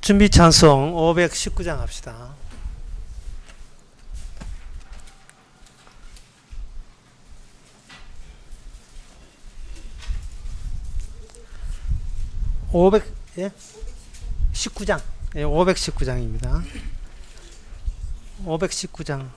준비 찬송 519장 합시다. 예? 19장. 예, 519장입니다. 519장.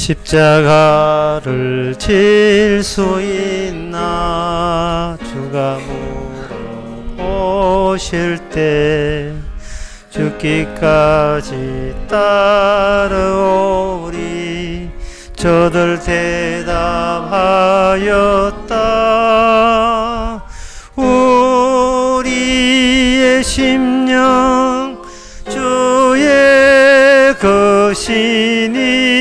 십자가를 질 수 있나 주가 물어보실 때 죽기까지 따르오리 저들 대답하였다. 우리의 심령 주의 것이니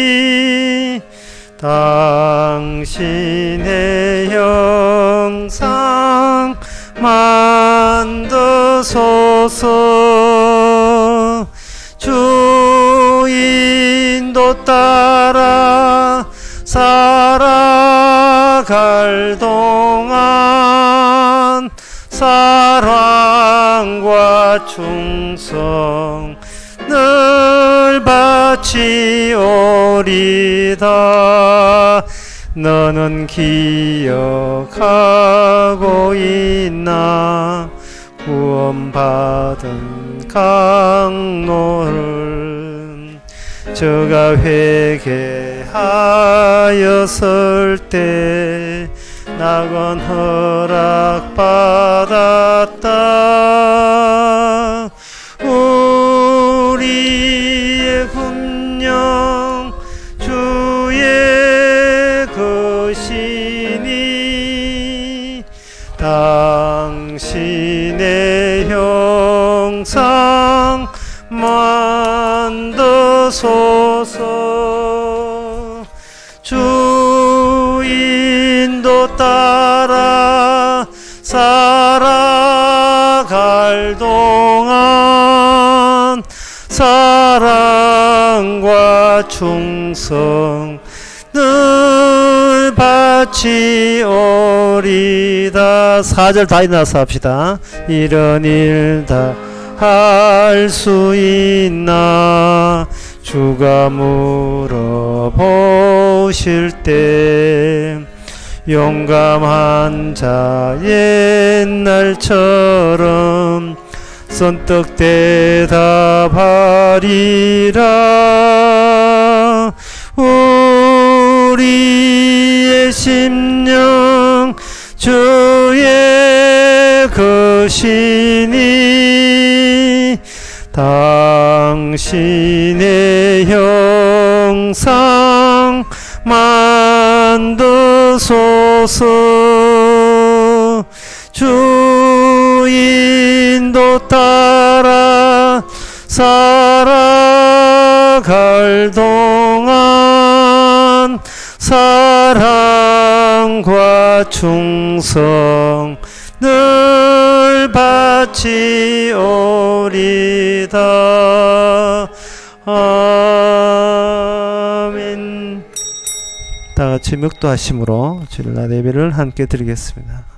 당신의 형상 만드소서. 주인도 따라 살아갈 동안 사랑과 충성 늘 바치오리다. 너는 기억하고 있나 구원받은 강노를. 저가 회개하였을 때 낙원 허락받았다. 우리의 군령 주의 것이니 당신의 형상 만드소서. 주인도 따라 살아갈 동안 사랑과 충성 늘 바치오리다. 4절 다 일어나서 합시다. 이런 일 다 할 수 있나 주가 물어보실 때 용감한 자 옛날처럼 선뜻 대답하리라. 우리의 심령 주의 것이니 당신의 형상 만드소서. 주인도 따라 살아갈 동안 사랑과 충성 늘 바치오리다. 아멘. 다같이 묵도하심으로 주일날 예배를 함께 드리겠습니다.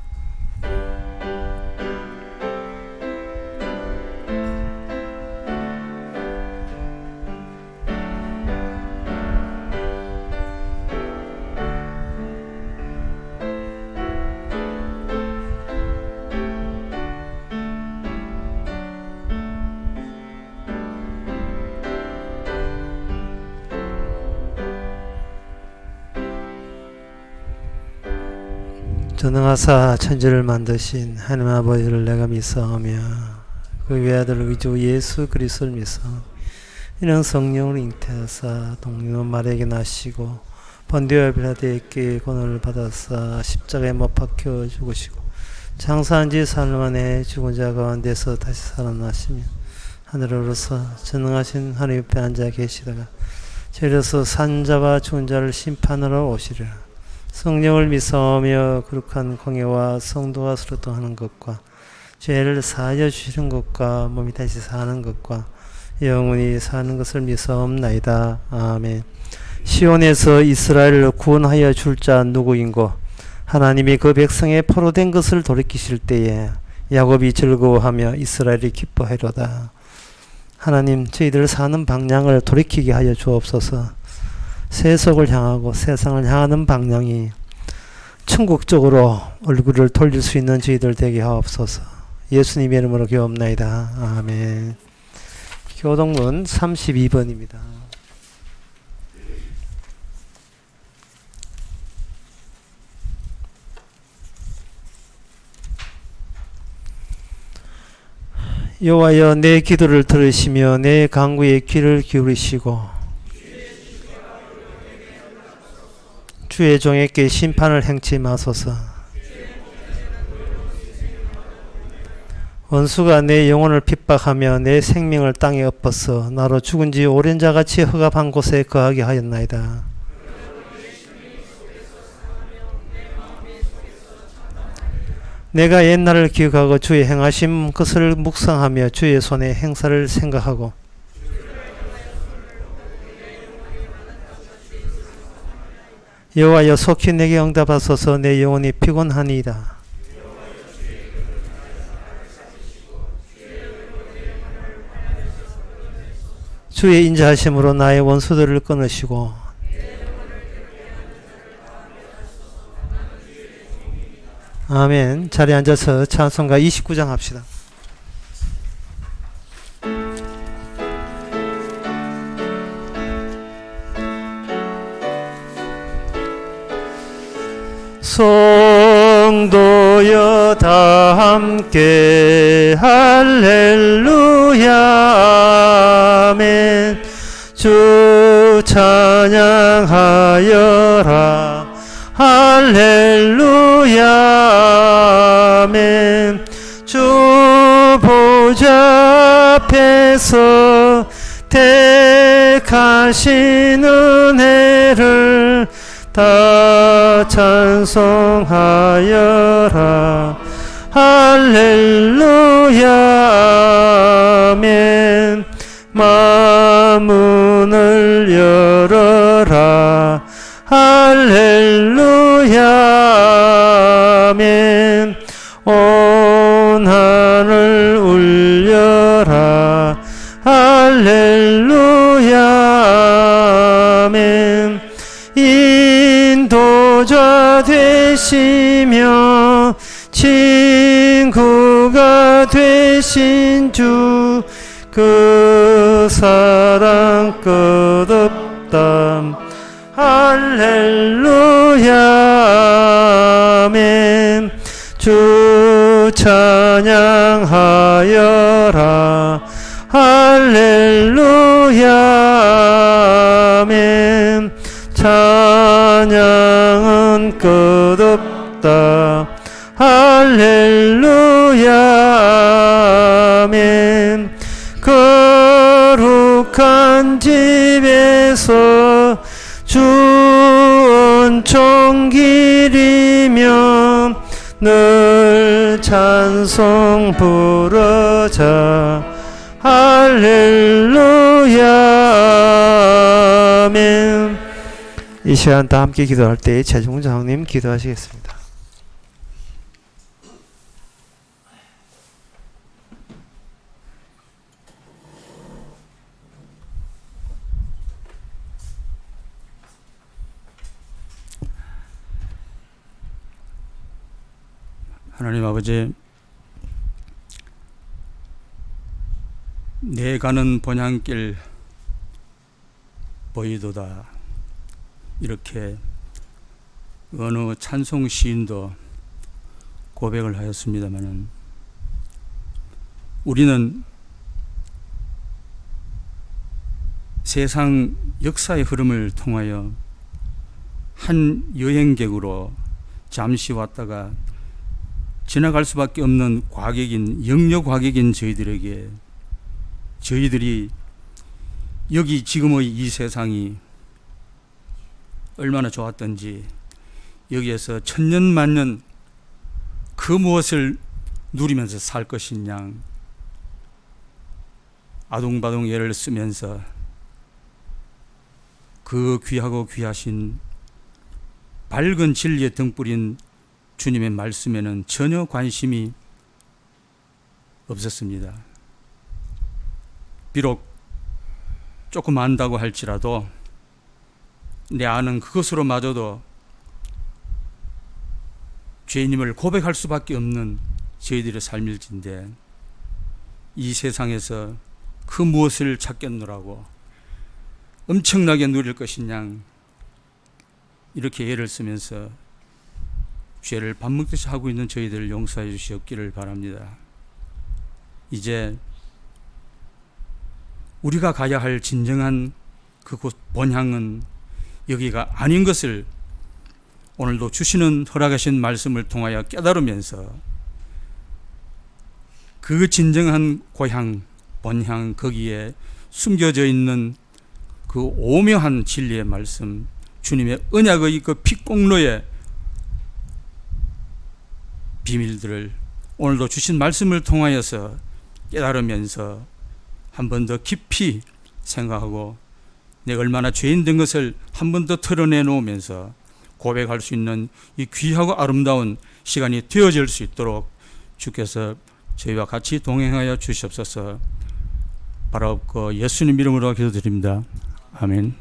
전능하사 천지를 만드신 하나님 아버지를 내가 믿사오며 그 외아들 우리 주 예수 그리스도를 믿사 이는 성령을 잉태하사 동료 마리아에게 나시고 본디오 빌라도에게 고난을 받아사 십자가에 못 박혀 죽으시고 장사한 지 사흘 만에 죽은 자 가운데서 다시 살아나시며 하늘으로서 전능하신 하나님 옆에 앉아 계시다가 저리로서 산자와 죽은 자를 심판하러 오시리라. 성령을 믿사오며 거룩한 공예와 성도가 서로 통하는 것과 죄를 사하여 주시는 것과 몸이 다시 사는 것과 영원히 사는 것을 믿사옵나이다. 아멘. 시온에서 이스라엘을 구원하여 줄 자 누구인고 하나님이 그 백성의 포로된 것을 돌이키실 때에 야곱이 즐거워하며 이스라엘이 기뻐하리로다. 하나님, 저희들 사는 방향을 돌이키게 하여 주옵소서. 세속을 향하고 세상을 향하는 방향이 천국 쪽으로 얼굴을 돌릴 수 있는 저희들 되게 하옵소서. 예수님의 이름으로 기도옵나이다. 아멘. 교동문 32번입니다. 여호와여, 내 기도를 들으시며 내 간구에 귀를 기울이시고 주의 종에게 심판을 행치 마소서. 원수가 내 영혼을 핍박하며 내 생명을 땅에 엎어서 나로 죽은 지 오랜 자같이 흑암한 곳에 거하게 하였나이다. 내가 옛날을 기억하고 주의 행하심 것을 묵상하며 주의 손의 행사를 생각하고 여호와여, 속히 내게 응답하소서. 내 영혼이 피곤하니이다. 주의 인자하심으로 나의 원수들을 끊으시고 아멘. 자리에 앉아서 찬송가 29장 합시다. 성도여 다 함께 할렐루야 아멘. 주 찬양하여라 할렐루야 아멘. 주 보좌 앞에서 택하신 은혜를 다 찬송하여라 할렐루야 아멘. 마문을 열어라 할렐루야 아멘. 온 하늘 울려라 할렐루야 아멘. 인도자 되시며 친구가 되신 주 그 사랑 끝없담 할렐루야 아멘. 주 찬양하여라 할렐루야 아멘. 찬양은 끝없다 할렐루야 아멘. 거룩한 집에서 주 은총 기리며 늘 찬송 부르자 할렐루야 아멘. 이 시간 다 함께 기도할 때 최종장님 기도하시겠습니다. 하나님 아버지, 내 가는 본향길 보이도다, 이렇게 어느 찬송 시인도 고백을 하였습니다마는 우리는 세상 역사의 흐름을 통하여 한 여행객으로 잠시 왔다가 지나갈 수밖에 없는 과객인, 영려 과객인 저희들에게 저희들이 여기 지금의 이 세상이 얼마나 좋았던지, 여기에서 천년만년 그 무엇을 누리면서 살 것이냐, 아둥바둥 애를 쓰면서 그 귀하고 귀하신 밝은 진리의 등불인 주님의 말씀에는 전혀 관심이 없었습니다. 비록 조금 안다고 할지라도 내 아는 그것으로마저도 죄인임을 고백할 수밖에 없는 저희들의 삶일진데, 이 세상에서 그 무엇을 찾겠노라고 엄청나게 누릴 것이냐, 이렇게 애를 쓰면서 죄를 밥 먹듯이 하고 있는 저희들을 용서해 주시옵기를 바랍니다. 이제 우리가 가야 할 진정한 그곳 본향은 여기가 아닌 것을 오늘도 주시는 허락하신 말씀을 통하여 깨달으면서 그 진정한 고향, 본향, 거기에 숨겨져 있는 그 오묘한 진리의 말씀, 주님의 언약의 그 핏공로의 비밀들을 오늘도 주신 말씀을 통하여서 깨달으면서 한 번 더 깊이 생각하고 내가 얼마나 죄인 된 것을 한 번 더 털어내 놓으면서 고백할 수 있는 이 귀하고 아름다운 시간이 되어질 수 있도록 주께서 저희와 같이 동행하여 주시옵소서. 바라옵고 예수님 이름으로 기도드립니다. 아멘.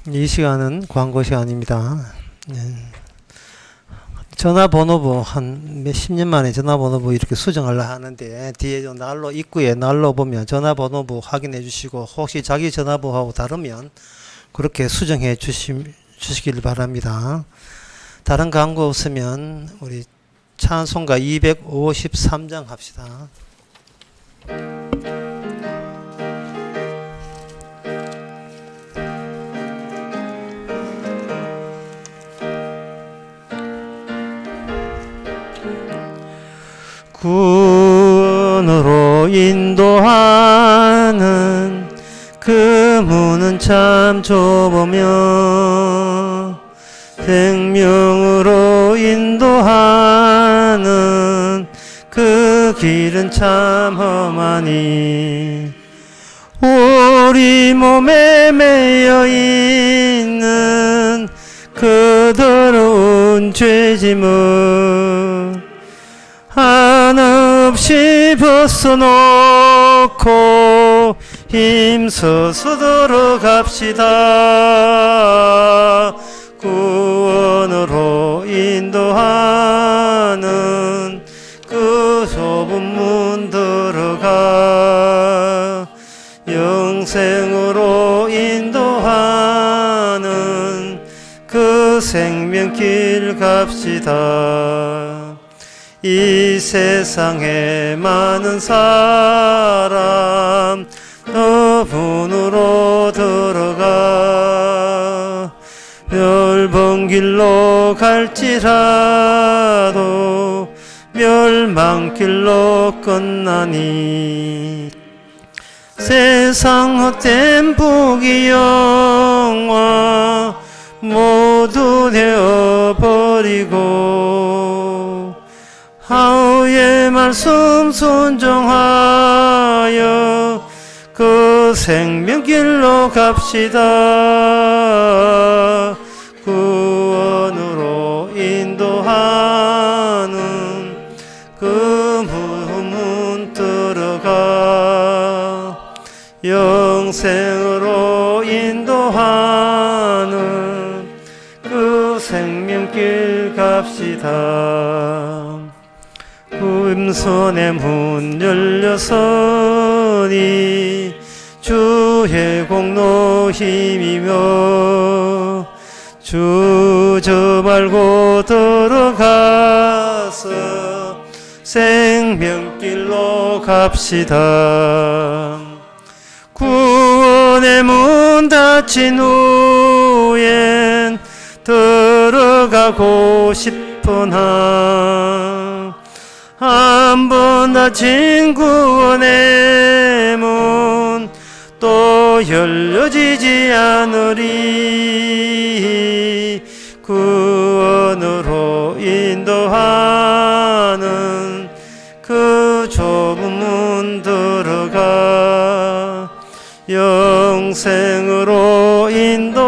이 시간은 광고 시간입니다. 전화번호부 한 몇십 년 만에 전화번호부 이렇게 수정하려 하는데 뒤에 난로 입구에 난로 보면 전화번호부 확인해 주시고 혹시 자기 전화번호하고 다르면 그렇게 수정해 주시길 바랍니다. 다른 광고 없으면 우리 찬송가 253장 합시다. 구원으로 인도하는 그 문은 참 좁으며 생명으로 인도하는 그 길은 참 험하니 우리 몸에 매여 있는 그 더러운 죄짐을 한없이 벗어놓고 힘써서 들어갑시다. 구원으로 인도하는 그 좁은 문 들어가 영생으로 인도하는 그 생명길 갑시다. 이 세상에 많은 사람 너분으로 들어가 멸번 길로 갈지라도 멸망길로 끝나니 세상 헛된 부귀 영화 모두 되어버리고 하우의 말씀 순종하여 그 생명길로 갑시다. 구원으로 인도하는 그 문 들어가 영생으로 인도하는 그 생명길 갑시다. 금손의 문 열려서니 주의 공로 힘이며 주저 말고 들어가서 생명길로 갑시다. 구원의 문 닫힌 후엔 들어가고 싶으나 한 번 닫힌 구원의 문 또 열려지지 않으리. 구원으로 인도하는 그 좁은 문 들어가 영생으로 인도하는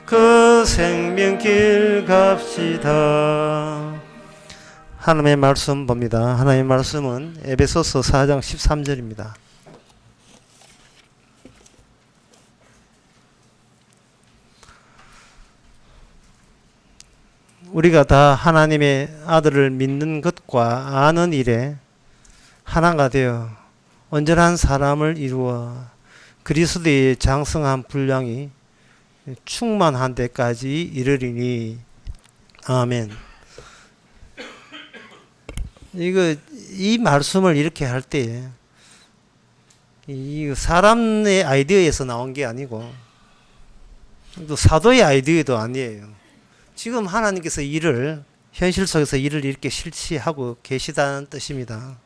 그 생명길 갑시다. 하나님의 말씀 봅니다. 하나님의 말씀은 에베소서 4장 13절입니다. 우리가 다 하나님의 아들을 믿는 것과 아는 일에 하나가 되어 온전한 사람을 이루어 그리스도의 장성한 분량이 충만한 데까지 이르리니. 아멘. 이 말씀을 이렇게 할 때 이 사람의 아이디어에서 나온 게 아니고 또 사도의 아이디어도 아니에요. 지금 하나님께서 일을 현실 속에서 일을 이렇게 실시하고 계시다는 뜻입니다.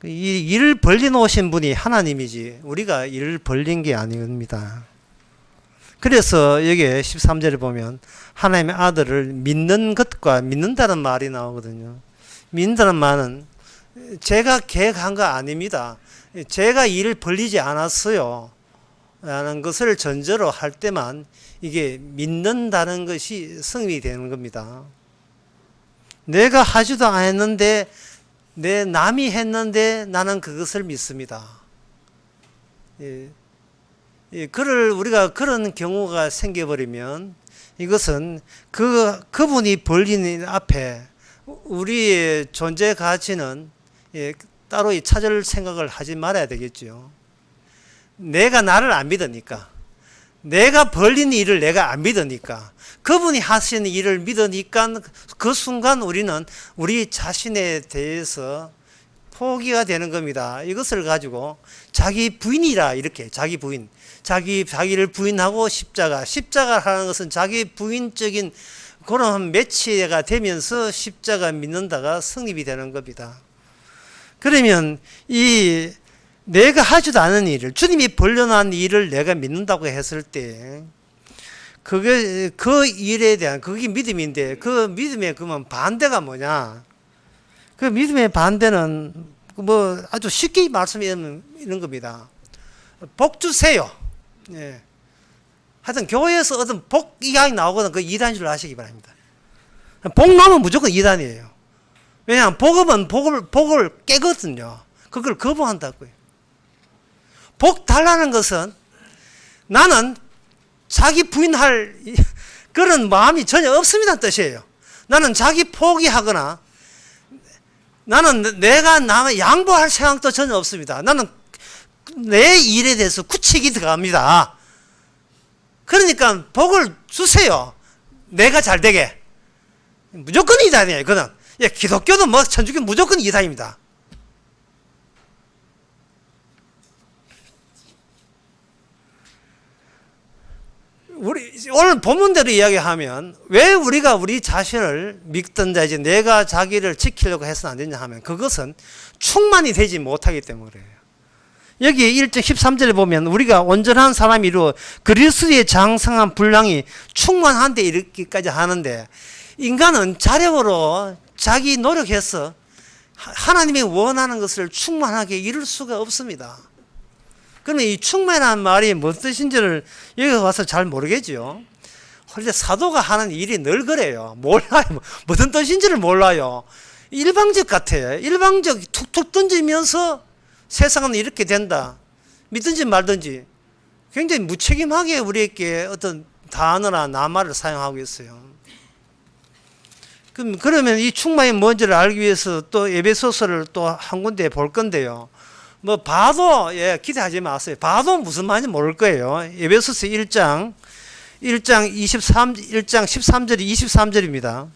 이 일을 벌려 놓으신 분이 하나님이지 우리가 일을 벌린 게 아닙니다. 그래서 여기에 13절에 보면 하나님의 아들을 믿는 것과 믿는다는 말이 나오거든요. 믿는다는 말은 제가 계획한 거 아닙니다. 제가 일을 벌리지 않았어요 라는 것을 전제로 할 때만 이게 믿는다는 것이 성립이 되는 겁니다. 내가 하지도 않았는데 내 남이 했는데 나는 그것을 믿습니다. 우리가 그런 경우가 생겨버리면 이것은 그분이 벌린 일 앞에 우리의 존재 가치는 따로 찾을 생각을 하지 말아야 되겠죠. 내가 나를 안 믿으니까, 내가 벌린 일을 내가 안 믿으니까, 그분이 하시는 일을 믿으니까 그 순간 우리는 우리 자신에 대해서 포기가 되는 겁니다. 이것을 가지고 자기 부인이라 이렇게 자기 부인, 자기를 부인하고 십자가 하는 것은 자기 부인적인 그런 매치가 되면서 십자가 믿는다가 성립이 되는 겁니다. 그러면 내가 하지도 않은 일을 주님이 벌려놓은 일을 내가 믿는다고 했을 때 그게 그 일에 대한 그게 믿음인데 그 믿음의 그러면 반대가 뭐냐? 그 믿음의 반대는 뭐 아주 쉽게 말씀하면 이런 겁니다. 복 주세요. 예. 하여튼 교회에서 어떤 복 이야기 나오거든 그 이단인 줄 아시기 바랍니다. 복 나오면 무조건 이단이에요. 왜냐하면 복음은 복을 깨거든요. 그걸 거부한다고요. 복 달라는 것은 나는 자기 부인할 그런 마음이 전혀 없습니다는 뜻이에요. 나는 자기 포기하거나 나는 내가 양보할 생각도 전혀 없습니다. 나는 내 일에 대해서 굳히기 들어갑니다. 그러니까 복을 주세요. 내가 잘 되게. 무조건 이단이에요. 그는 기독교도 뭐 천주교 무조건 이단입니다. 오늘 본문대로 이야기하면 왜 우리가 우리 자신을 믿던 자이지 내가 자기를 지키려고 해서는 안 되냐 하면 그것은 충만이 되지 못하기 때문에 그래요. 여기 1절 13절에 보면 우리가 온전한 사람이 이루어 그리스도의 장성한 분량이 충만한 데 이르기까지 하는데 인간은 자력으로 자기 노력해서 하나님이 원하는 것을 충만하게 이룰 수가 없습니다. 그러면 이 충만한 말이 무슨 뜻인지를 여기 와서 잘 모르겠죠. 그런데 사도가 하는 일이 늘 그래요. 몰라요. 무슨 뜻인지를 몰라요. 일방적 같아요. 일방적 툭툭 던지면서 세상은 이렇게 된다. 믿든지 말든지 굉장히 무책임하게 우리에게 어떤 단어나 낱말을 사용하고 있어요. 그러면 이 충만이 뭔지를 알기 위해서 또 에베소서를 또 한 군데 볼 건데요. 뭐 봐도 기대하지 마세요. 봐도 무슨 말인지 모를 거예요. 에베소서 1장 13절이 23절입니다.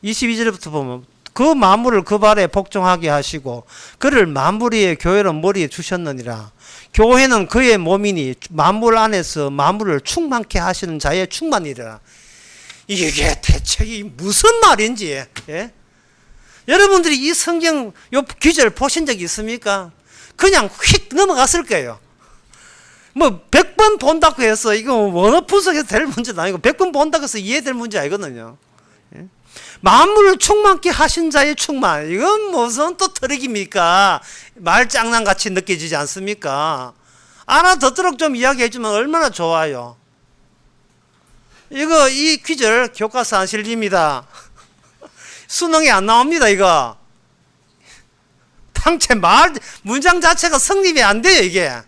22절부터 보면 그 만물을 그 발에 복종하게 하시고 그를 만물 위에 교회로 머리에 주셨느니라. 교회는 그의 몸이니 만물 안에서 만물을 충만케 하시는 자의 충만이라. 이게 대체 무슨 말인지, 예? 여러분들이 이 성경 요 구절 보신 적 있습니까? 그냥 휙 넘어갔을 거예요. 뭐 100번 본다고 해서 이거 원어 분석해서 될 문제도 아니고 100번 본다고 해서 이해될 문제 아니거든요. 예? 만물을 충만케 하신 자의 충만, 이건 무슨 또 트릭입니까? 말장난같이 느껴지지 않습니까? 알아듣도록 좀 이야기해주면 얼마나 좋아요. 이거 이 퀴즈 교과서 안 실립니다. 수능에 안 나옵니다. 이거 당체 문장 자체가 성립이 안 돼요.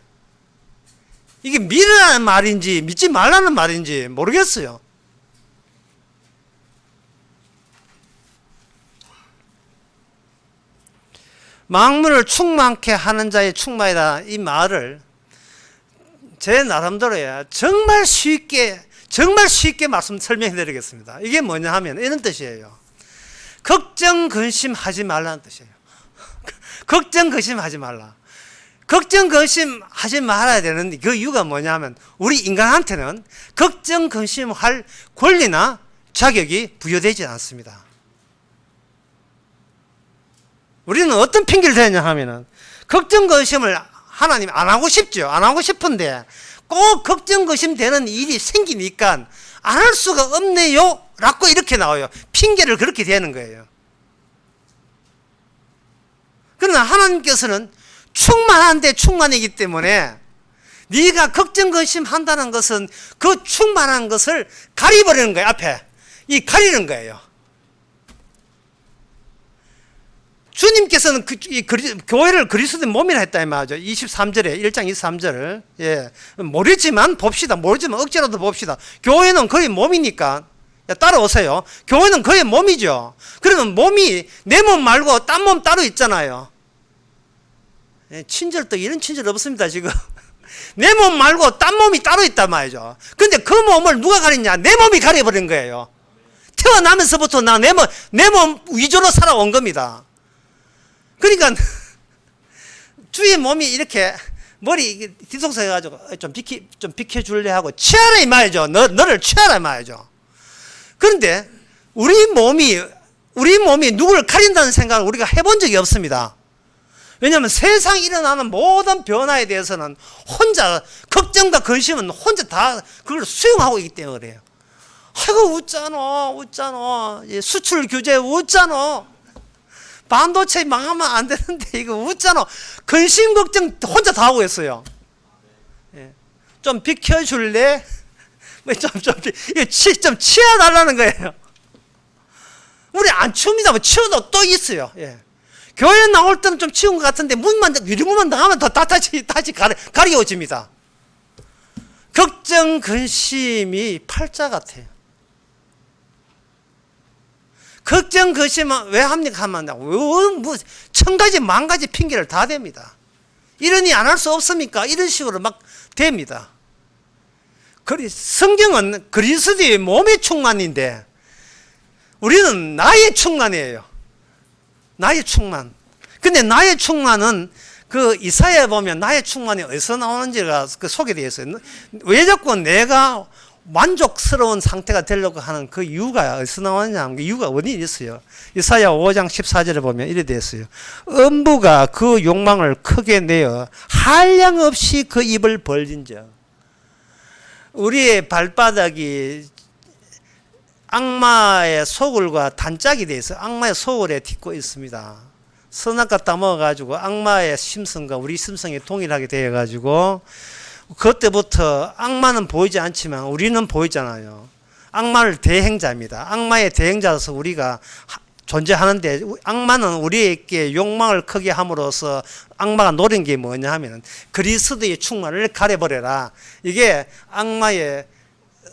이게 믿으라는 말인지 믿지 말라는 말인지 모르겠어요. 만물을 충만케 하는 자의 충만이다, 이 말을 제 나름대로야 정말 쉽게 설명해 드리겠습니다. 이게 뭐냐 하면 이런 뜻이에요. 걱정 근심하지 말라는 뜻이에요. 걱정 근심하지 말라. 걱정 근심하지 말아야 되는 그 이유가 뭐냐면 우리 인간한테는 걱정 근심할 권리나 자격이 부여되지 않습니다. 우리는 어떤 핑계를 대냐 하면은 걱정 근심을 하나님 안 하고 싶죠. 안 하고 싶은데 꼭 걱정 근심되는 일이 생기니까 안 할 수가 없네요 라고 이렇게 나와요. 핑계를 그렇게 대는 거예요. 그러나 하나님께서는 충만한데 충만이기 때문에 네가 걱정 근심한다는 것은 그 충만한 것을 가려버리는 거예요. 앞에 가리는 거예요. 주님께서는 교회를 그리스도의 몸이라 했다 이 말이죠. 23절에 1장 23절을 모르지만 봅시다. 모르지만 억지로도 봅시다. 교회는 그의 몸이니까 따라오세요. 교회는 그의 몸이죠. 그러면 몸이 내 몸 말고 딴 몸 따로 있잖아요. 친절도 이런 친절 없습니다 지금. 내 몸 말고 딴 몸이 따로 있단 말이죠. 근데 그 몸을 누가 가리냐? 내 몸이 가려버린 거예요. 태어나면서부터 내 몸 위주로 살아온 겁니다. 그러니까 주의 몸이 이렇게 머리 뒤통수 해가지고 좀 비켜줄래 하고 취하라 이 말이죠. 너를 취하라 이 말이죠. 그런데 우리 몸이 누구를 가린다는 생각을 우리가 해본 적이 없습니다. 왜냐하면 세상에 일어나는 모든 변화에 대해서는 혼자 걱정과 근심은 혼자 다 그걸 수용하고 있기 때문에 그래요. 아이고 웃잖아. 수출 규제 웃잖아. 반도체 망하면 안 되는데 이거 웃잖아. 근심 걱정 혼자 다 하고 있어요. 좀 비켜줄래? 좀 치워달라는 거예요. 우리 안 치웁니다. 뭐 치워도 또 있어요. 교회 나올 때는 좀 치운 것 같은데 유리문만 나가면 더 다시 가려워집니다. 걱정 근심이 팔자 같아요. 걱정 근심은 왜 합니까 하면 뭐 천가지 만가지 핑계를 다 댑니다. 이러니 안 할 수 없습니까? 이런 식으로 막 됩니다. 성경은 그리스도의 몸의 충만인데 우리는 나의 충만이에요. 나의 충만. 근데 나의 충만은 그 이사야에 보면 나의 충만이 어디서 나오는지가 소개되어 있어요. 왜 자꾸 내가 만족스러운 상태가 되려고 하는 그 이유가 어디서 나오느냐, 그 이유가 원인이 있어요. 이사야 5장 14절에 보면 이래 되어 있어요. 음부가 그 욕망을 크게 내어 한량없이 그 입을 벌린적. 우리의 발바닥이 악마의 소굴과 단짝이 되어 있어요. 악마의 소굴에 딛고 있습니다. 선악과 따먹어가지고 악마의 심성과 우리 심성이 동일하게 되어가지고 그때부터 악마는 보이지 않지만 우리는 보이잖아요. 악마를 대행자입니다. 악마의 대행자로서 우리가 존재하는데 악마는 우리에게 욕망을 크게 함으로써 악마가 노린 게 뭐냐 하면 그리스도의 충만을 가려버려라. 이게 악마의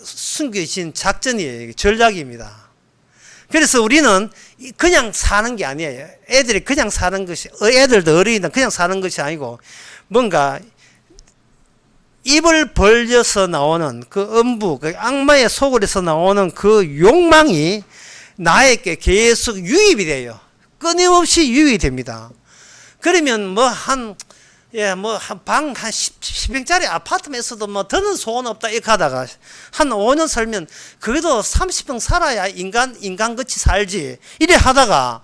숨겨진 작전이에요. 전략입니다. 그래서 우리는 그냥 사는 게 아니에요. 애들이 그냥 사는 것이, 애들도 어린이들 그냥 사는 것이 아니고 뭔가 입을 벌려서 나오는 그 음부, 그 악마의 소굴에서 나오는 그 욕망이 나에게 계속 유입이 돼요. 끊임없이 유입이 됩니다. 그러면 뭐 한 방 한 10평짜리 아파트에서도 뭐 더는 소원 없다 이렇게 하다가 한 5년 살면 그래도 30평 살아야 인간같이 살지 이래 하다가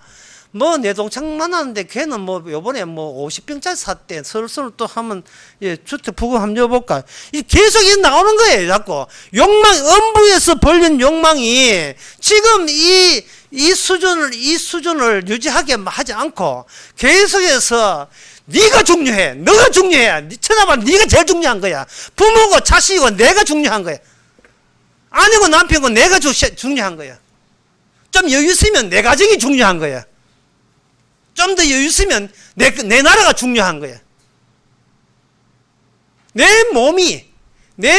뭐 내 동창 만났는데 걔는 뭐 요번에 뭐 50평짜리 샀대. 슬슬 또 하면 주택 부금 한번 여볼까. 계속 이 나오는 거예요. 자꾸 욕망, 음부에서 벌린 욕망이 지금 이 수준을 유지하게 하지 않고 계속해서 네가 중요해. 너가 중요해. 쳐다봐. 네가 제일 중요한 거야. 부모고 자식이고 내가 중요한 거야. 아내고 남편고 내가 중요한 거야. 좀 여유 있으면 내 가정이 중요한 거야. 좀 더 여유 있으면 내 나라가 중요한 거야. 내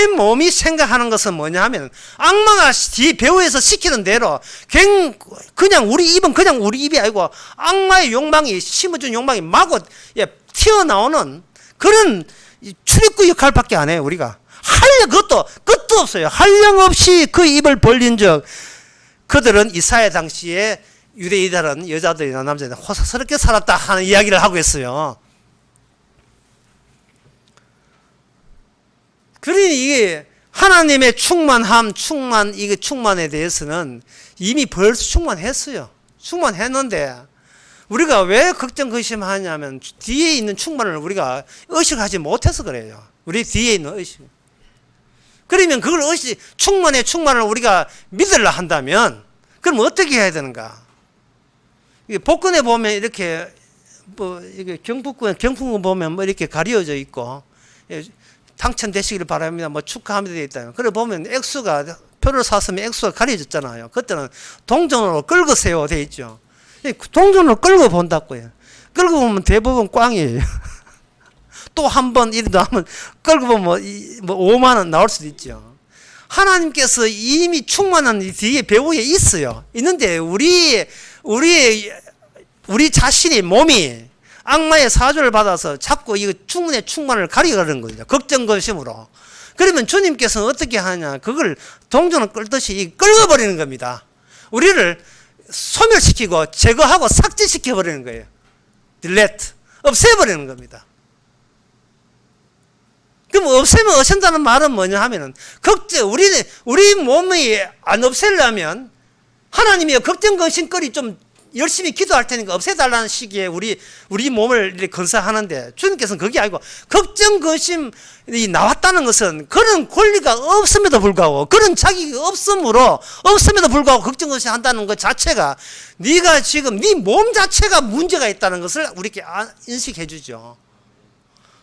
몸이 생각하는 것은 뭐냐 하면 악마가 배후에서 시키는 대로 그냥 우리 입은 그냥 우리 입이 아니고 악마의 욕망이 심어준 욕망이 마구 튀어나오는 그런 출입구 역할밖에 안 해요. 우리가 그것도 끝도 없어요. 한량 없이 그 입을 벌린 적 그들은 이사야 당시에 유대인들은 여자들이나 남자들은 호사스럽게 살았다 하는 이야기를 하고 있어요. 그러니 이게 하나님의 충만에 대해서는 이미 벌써 충만했어요. 충만했는데 우리가 왜 걱정 근심하냐면 뒤에 있는 충만을 우리가 의식하지 못해서 그래요. 우리 뒤에 있는 의식. 그러면 그걸 충만을 우리가 믿으려 한다면 그럼 어떻게 해야 되는가? 복근에 보면 이렇게 이게 경품권 보면 이렇게 가려져 있고 당첨되시기를 바랍니다. 축하합니다 되어 있다. 그래 보면 표를 샀으면 액수가 가려졌잖아요. 그때는 동전으로 긁으세요 되어 있죠. 동전으로 끌고 본다고요. 끌고 보면 대부분 꽝이에요. 또 한 번 이렇게 하면 끌고 보면 5만 원 나올 수도 있죠. 하나님께서 이미 충만한 뒤에 배후에 있어요. 있는데 우리 자신의 몸이 악마의 사주를 받아서 자꾸 이 충만을 가리가는 거죠. 걱정 근심으로. 그러면 주님께서는 어떻게 하냐? 그걸 동전을 끌듯이 끌어버리는 겁니다. 우리를 소멸시키고 제거하고 삭제시켜 버리는 거예요. delete, 없애버리는 겁니다. 그럼 없앤다는 말은 뭐냐 하면은 우리 몸이 안 없애려면 하나님이 걱정 근심거리 좀 열심히 기도할 테니까 없애달라는 시기에 우리 몸을 이렇게 건사하는데 주님께서는 그게 아니고 걱정 근심이 나왔다는 것은 그런 권리가 없음에도 불구하고 그런 자격이 없음에도 불구하고 걱정 근심 한다는 것 자체가 네가 지금 네 몸 자체가 문제가 있다는 것을 우리에게 인식해 주죠.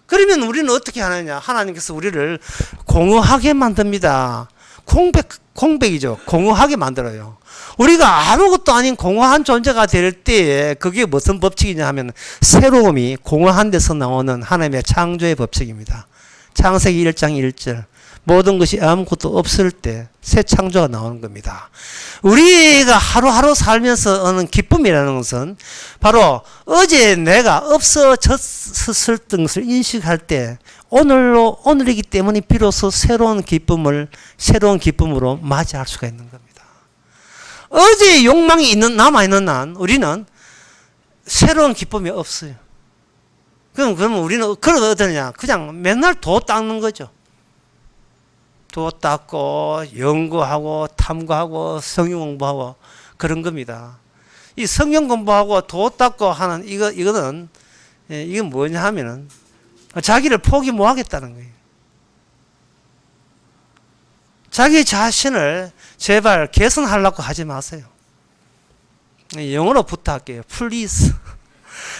그러면 우리는 어떻게 하느냐? 하나님께서 우리를 공허하게 만듭니다. 공백이죠. 공허하게 만들어요. 우리가 아무것도 아닌 공허한 존재가 될 때에 그게 무슨 법칙이냐 하면 새로움이 공허한 데서 나오는 하나님의 창조의 법칙입니다. 창세기 1장 1절 모든 것이 아무것도 없을 때 새 창조가 나오는 겁니다. 우리가 하루하루 살면서 얻는 기쁨이라는 것은 바로 어제 내가 없어졌을 것을 인식할 때 오늘이기 때문에 비로소 새로운 기쁨으로 맞이할 수가 있는 겁니다. 어제 욕망이 남아있는 한 우리는 새로운 기쁨이 없어요. 그럼 우리는 어떠냐? 그냥 맨날 도 닦는 거죠. 도 닦고 연구하고 탐구하고 성경 공부하고 그런 겁니다. 이 성경 공부하고 도 닦고 하는 이거는 이건 뭐냐 하면은 자기를 포기 못 하겠다는 거예요. 자기 자신을 제발 개선하려고 하지 마세요. 영어로 부탁할게요. Please.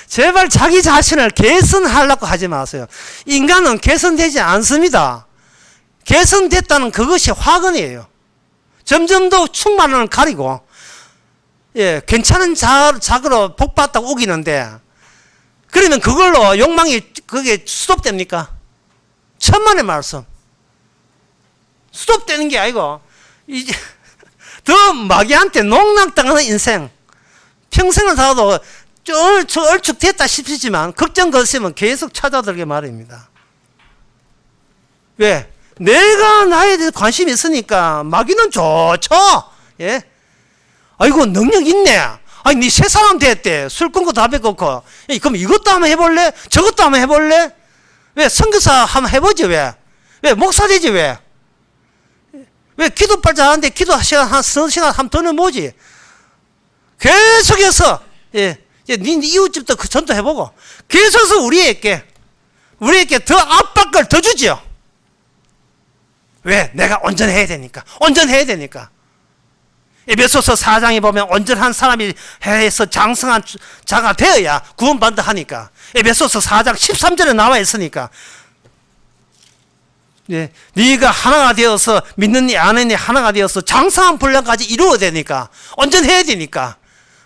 제발 자기 자신을 개선하려고 하지 마세요. 인간은 개선되지 않습니다. 개선됐다는 그것이 화근이에요. 점점 더 충만을 가리고 괜찮은 자그로 복받다고 우기는데 그러면 그걸로 욕망이 그게 수독됩니까? 천만의 말씀. 수독되는 게 아니고 이제 더 마귀한테 농락당하는 인생. 평생을 살아도 얼추 됐다 싶지만 걱정 거시면 계속 찾아들게 말입니다. 왜? 내가 나에 대해서 관심이 있으니까 마귀는 좋죠. 예? 아이고 능력 있네. 아니 니 세 사람 됐대. 술 끊고 담배 끊고. 그럼 이것도 한번 해볼래? 저것도 한번 해볼래? 왜 선교사 한번 해보지 왜? 왜 목사 되지 왜? 왜 기도빨 잘하는데 기도 시간 한 서너 시간 한번 더 넣어보지. 계속해서 예, 니 이웃집도 그 전도 해보고 계속해서 우리에게 더 압박을 더 주죠. 왜? 내가 온전해야 되니까. 온전해야 되니까. 에베소서 4장에 보면 온전한 사람이 해서 장성한 자가 되어야 구원받는다 하니까. 에베소서 4장 13절에 나와 있으니까. 예, 네가 하나가 되어서 믿는 이 아는 이 하나가 되어서 장성한 분량까지 이루어야 되니까. 온전해야 되니까.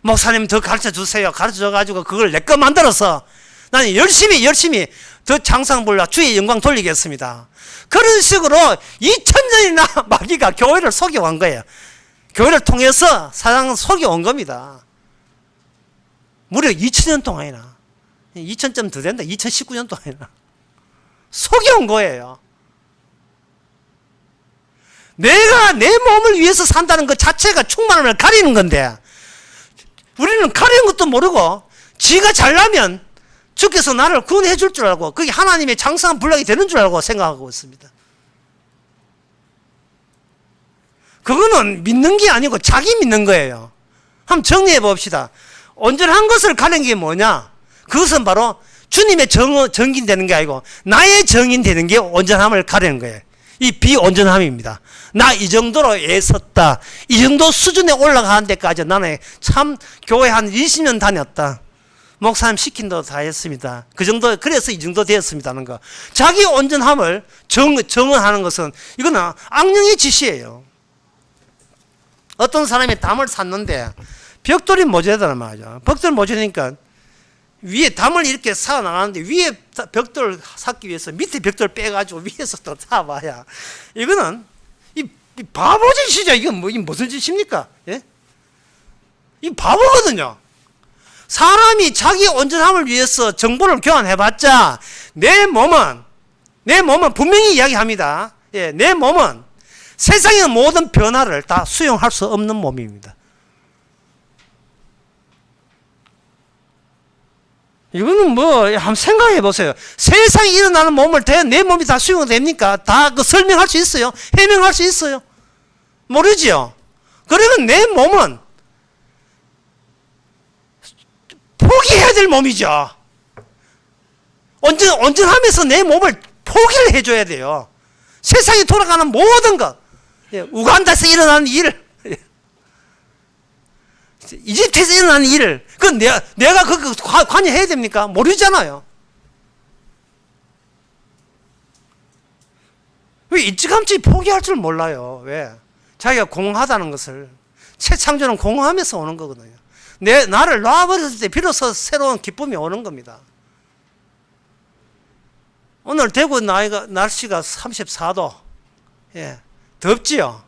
목사님 더 가르쳐 주세요. 가르쳐 줘가지고 그걸 내 거 만들어서 나는 열심히 더 장성한 분량 주의 영광 돌리겠습니다. 그런 식으로 2000년이나 마귀가 교회를 속여온 거예요. 교회를 통해서 사랑은 속여온 겁니다. 무려 2000년 동안이나 2000점 더 된다. 2019년 동안이나 속여온 거예요. 내가 내 몸을 위해서 산다는 것 자체가 충만함을 가리는 건데 우리는 가리는 것도 모르고 지가 잘나면 주께서 나를 구원해 줄 줄 알고 그게 하나님의 장성한 분량이 되는 줄 알고 생각하고 있습니다. 그거는 믿는 게 아니고 자기 믿는 거예요. 한번 정리해 봅시다. 온전한 것을 가리는 게 뭐냐? 그것은 바로 주님의 정인되는 게 아니고 나의 정인되는 게 온전함을 가리는 거예요. 이 비온전함입니다. 나 이 정도로 애썼다. 이 정도 수준에 올라가는 데까지 나는 참 교회 한 20년 다녔다. 목사님 시킨 대로 다 했습니다. 그 정도, 그래서 이 정도 되었습니다는 거. 자기 온전함을 정언하는 것은 이거는 악령의 짓이에요. 어떤 사람이 담을 샀는데 벽돌이 모자라단 말이죠. 벽돌 모자라니까 위에 담을 이렇게 사 나가는데 위에 벽돌 샀기 위해서 밑에 벽돌 빼가지고 위에서 또 사봐야 이거는 이 바보 짓이죠. 이게 무슨 짓입니까? 예? 이 바보거든요. 사람이 자기 온전함을 위해서 정보를 교환해봤자 내 몸은 분명히 이야기합니다. 예, 내 몸은 세상의 모든 변화를 다 수용할 수 없는 몸입니다. 이거는 한번 생각해 보세요. 세상에 일어나는 몸을 내 몸이 다 수용됩니까? 다 그 설명할 수 있어요? 해명할 수 있어요? 모르죠? 그러면 내 몸은 포기해야 될 몸이죠. 온전하면서 내 몸을 포기를 해줘야 돼요. 세상에 돌아가는 모든 것, 우간다에서 일어나는 일, 이집트에서 일어나는 일을, 내가 관여해야 됩니까? 모르잖아요. 왜 일찌감치 포기할 줄 몰라요? 왜? 자기가 공허하다는 것을, 새창조는 공허하면서 오는 거거든요. 나를 놔버렸을 때 비로소 새로운 기쁨이 오는 겁니다. 오늘 대구 날씨가 34도. 예, 덥지요?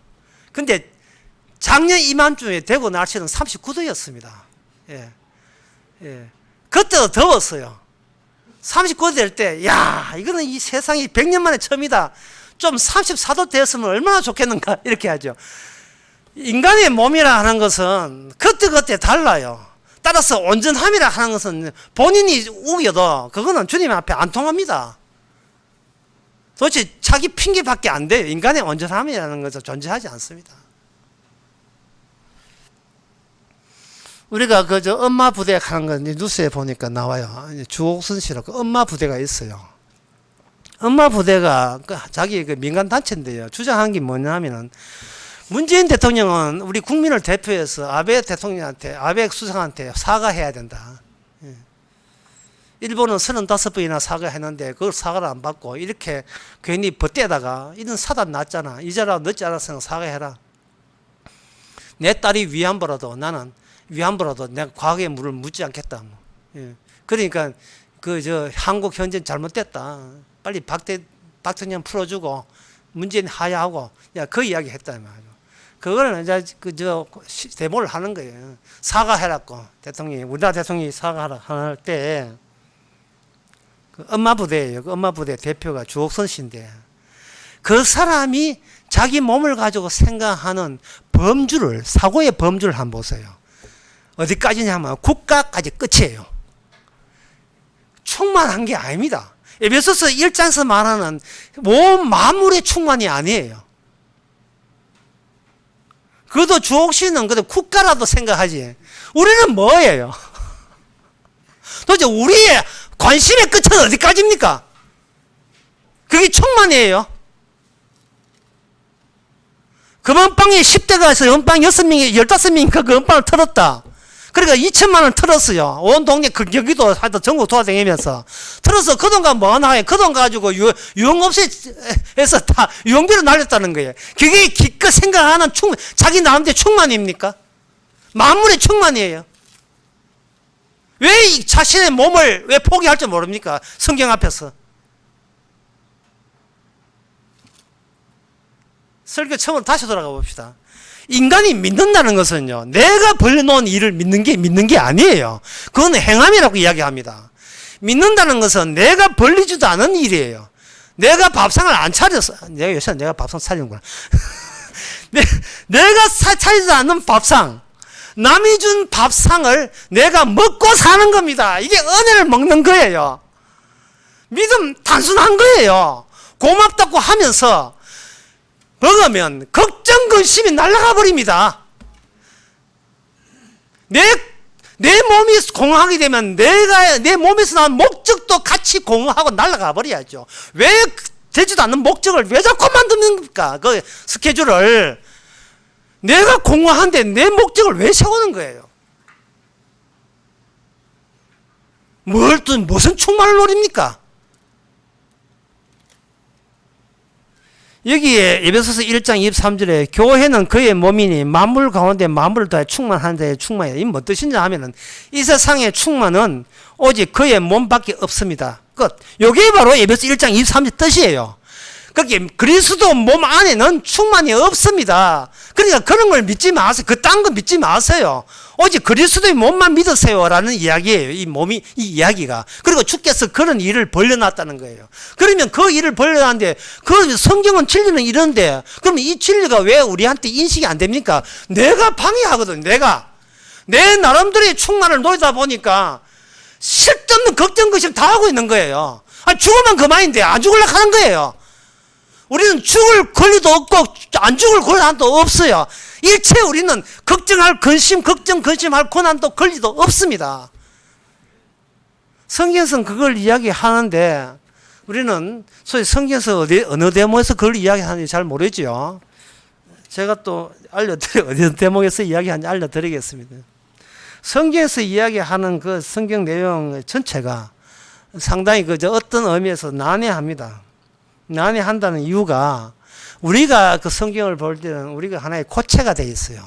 근데 작년 이맘쯤에 대구 날씨는 39도였습니다. 예, 예. 그때도 더웠어요. 39도 될 때, 이거는 이 세상이 100년 만에 처음이다. 좀 34도 되었으면 얼마나 좋겠는가, 이렇게 하죠. 인간의 몸이라 하는 것은 그때 달라요. 따라서 온전함이라 하는 것은 본인이 우겨도 그거는 주님 앞에 안 통합니다. 도대체 자기 핑계밖에 안 돼요. 인간의 온전함이라는 것은 존재하지 않습니다. 우리가 엄마 부대 하는 거 뉴스에 보니까 나와요. 주옥순 씨라고 엄마 부대가 있어요. 엄마 부대가 자기 민간 단체인데요. 주장한 게 뭐냐면은 문재인 대통령은 우리 국민을 대표해서 아베 대통령한테, 아베 수상한테 사과해야 된다. 일본은 35번이나 사과했는데 그걸 사과를 안 받고 이렇게 괜히 벗대다가 이런 사단 났잖아. 이제라도 늦지 않았으면 사과해라. 내 딸이 위안부라도 나는 위안부라도 내가 과거의 물을 묻지 않겠다. 그러니까 한국 현재는 잘못됐다. 빨리 박 대통령 풀어주고 문재인 하야하고 그 이야기 했다 말이야. 그거는 이제 데모를 하는 거예요. 사과해라고 대통령이 우리나라 대통령이 사과할 때 엄마 부대예요. 그 엄마 부대 대표가 주옥선 씨인데 그 사람이 자기 몸을 가지고 생각하는 범주를, 사고의 범주를 한번 보세요. 어디까지냐 하면 국가까지 끝이에요. 충만한 게 아닙니다. 에베소서 1장에서 말하는 온 만물의 충만이 아니에요. 그것도 주옥신은 그래도 국가라도 생각하지. 우리는 뭐예요? 도대체 우리의 관심의 끝은 어디까지입니까? 그게 충만이에요. 금은방에 10대 가서 연방 6명이 15명인가 그 연방을 털었다. 그러니까 2천만 원을 털었어요. 온 동네 그 여기도 하여튼 전국 돌아다니면서 털어서 그 돈가 뭐 하나 해. 그 돈 가지고 유흥업소에서 다 유흥비로 날렸다는 거예요. 그게 기껏 생각하는 자기 나름대로 충만입니까? 만물의 충만이에요. 왜 자신의 몸을 왜 포기할 줄 모릅니까? 성경 앞에서. 설교 처음으로 다시 돌아가 봅시다. 인간이 믿는다는 것은요, 내가 벌려놓은 일을 믿는 게 아니에요. 그건 행함이라고 이야기합니다. 믿는다는 것은 내가 벌리지도 않은 일이에요. 내가 밥상을 안 차렸어. 내가 밥상 차리는구나. 내가 차리지 않는 밥상, 남이 준 밥상을 내가 먹고 사는 겁니다. 이게 은혜를 먹는 거예요. 믿음 단순한 거예요. 고맙다고 하면서 먹으면 걱정, 근심이 날아가 버립니다. 내 몸이 공허하게 되면 내 몸에서 나온 목적도 같이 공허하고 날아가 버려야죠. 왜 되지도 않는 목적을 왜 자꾸 만듭니까? 그 스케줄을. 내가 공허한데 내 목적을 왜 세우는 거예요? 무슨 충만을 노립니까? 여기에 에베소서 1장 23절에 교회는 그의 몸이니 만물 가운데 만물을 더해 충만한데 충만이다. 이 뭐 뜻이냐 하면은 이 세상의 충만은 오직 그의 몸밖에 없습니다. 끝. 요게 바로 에베소 1장 23절 뜻이에요. 그게 그리스도 몸 안에는 충만이 없습니다. 그러니까 그런 걸 믿지 마세요. 그딴 거 믿지 마세요. 오직 그리스도의 몸만 믿으세요라는 이야기예요. 이 이야기가. 그리고 주께서 그런 일을 벌려놨다는 거예요. 그러면 그 일을 벌려놨는데 그 성경은 진리는 이런데 그러면 이 진리가 왜 우리한테 인식이 안 됩니까? 내가 방해하거든. 내 나름대로의 충만을 노리다 보니까 쓸데없는 걱정 근심 다 하고 있는 거예요. 죽으면 그만인데 안 죽으려고 하는 거예요. 우리는 죽을 권리도 없고 안 죽을 권한도 없어요. 일체 우리는 걱정할 근심할 권한도 권리도 없습니다. 성경에서는 그걸 이야기하는데 우리는 소위 성경에서 어느 대목에서 그걸 이야기하는지 잘 모르죠. 제가 또 어느 대목에서 이야기하는지 알려드리겠습니다. 성경에서 이야기하는 그 성경 내용 전체가 상당히 어떤 의미에서 난해합니다. 난해한다는 이유가 우리가 그 성경을 볼 때는 우리가 하나의 고체가 되어 있어요.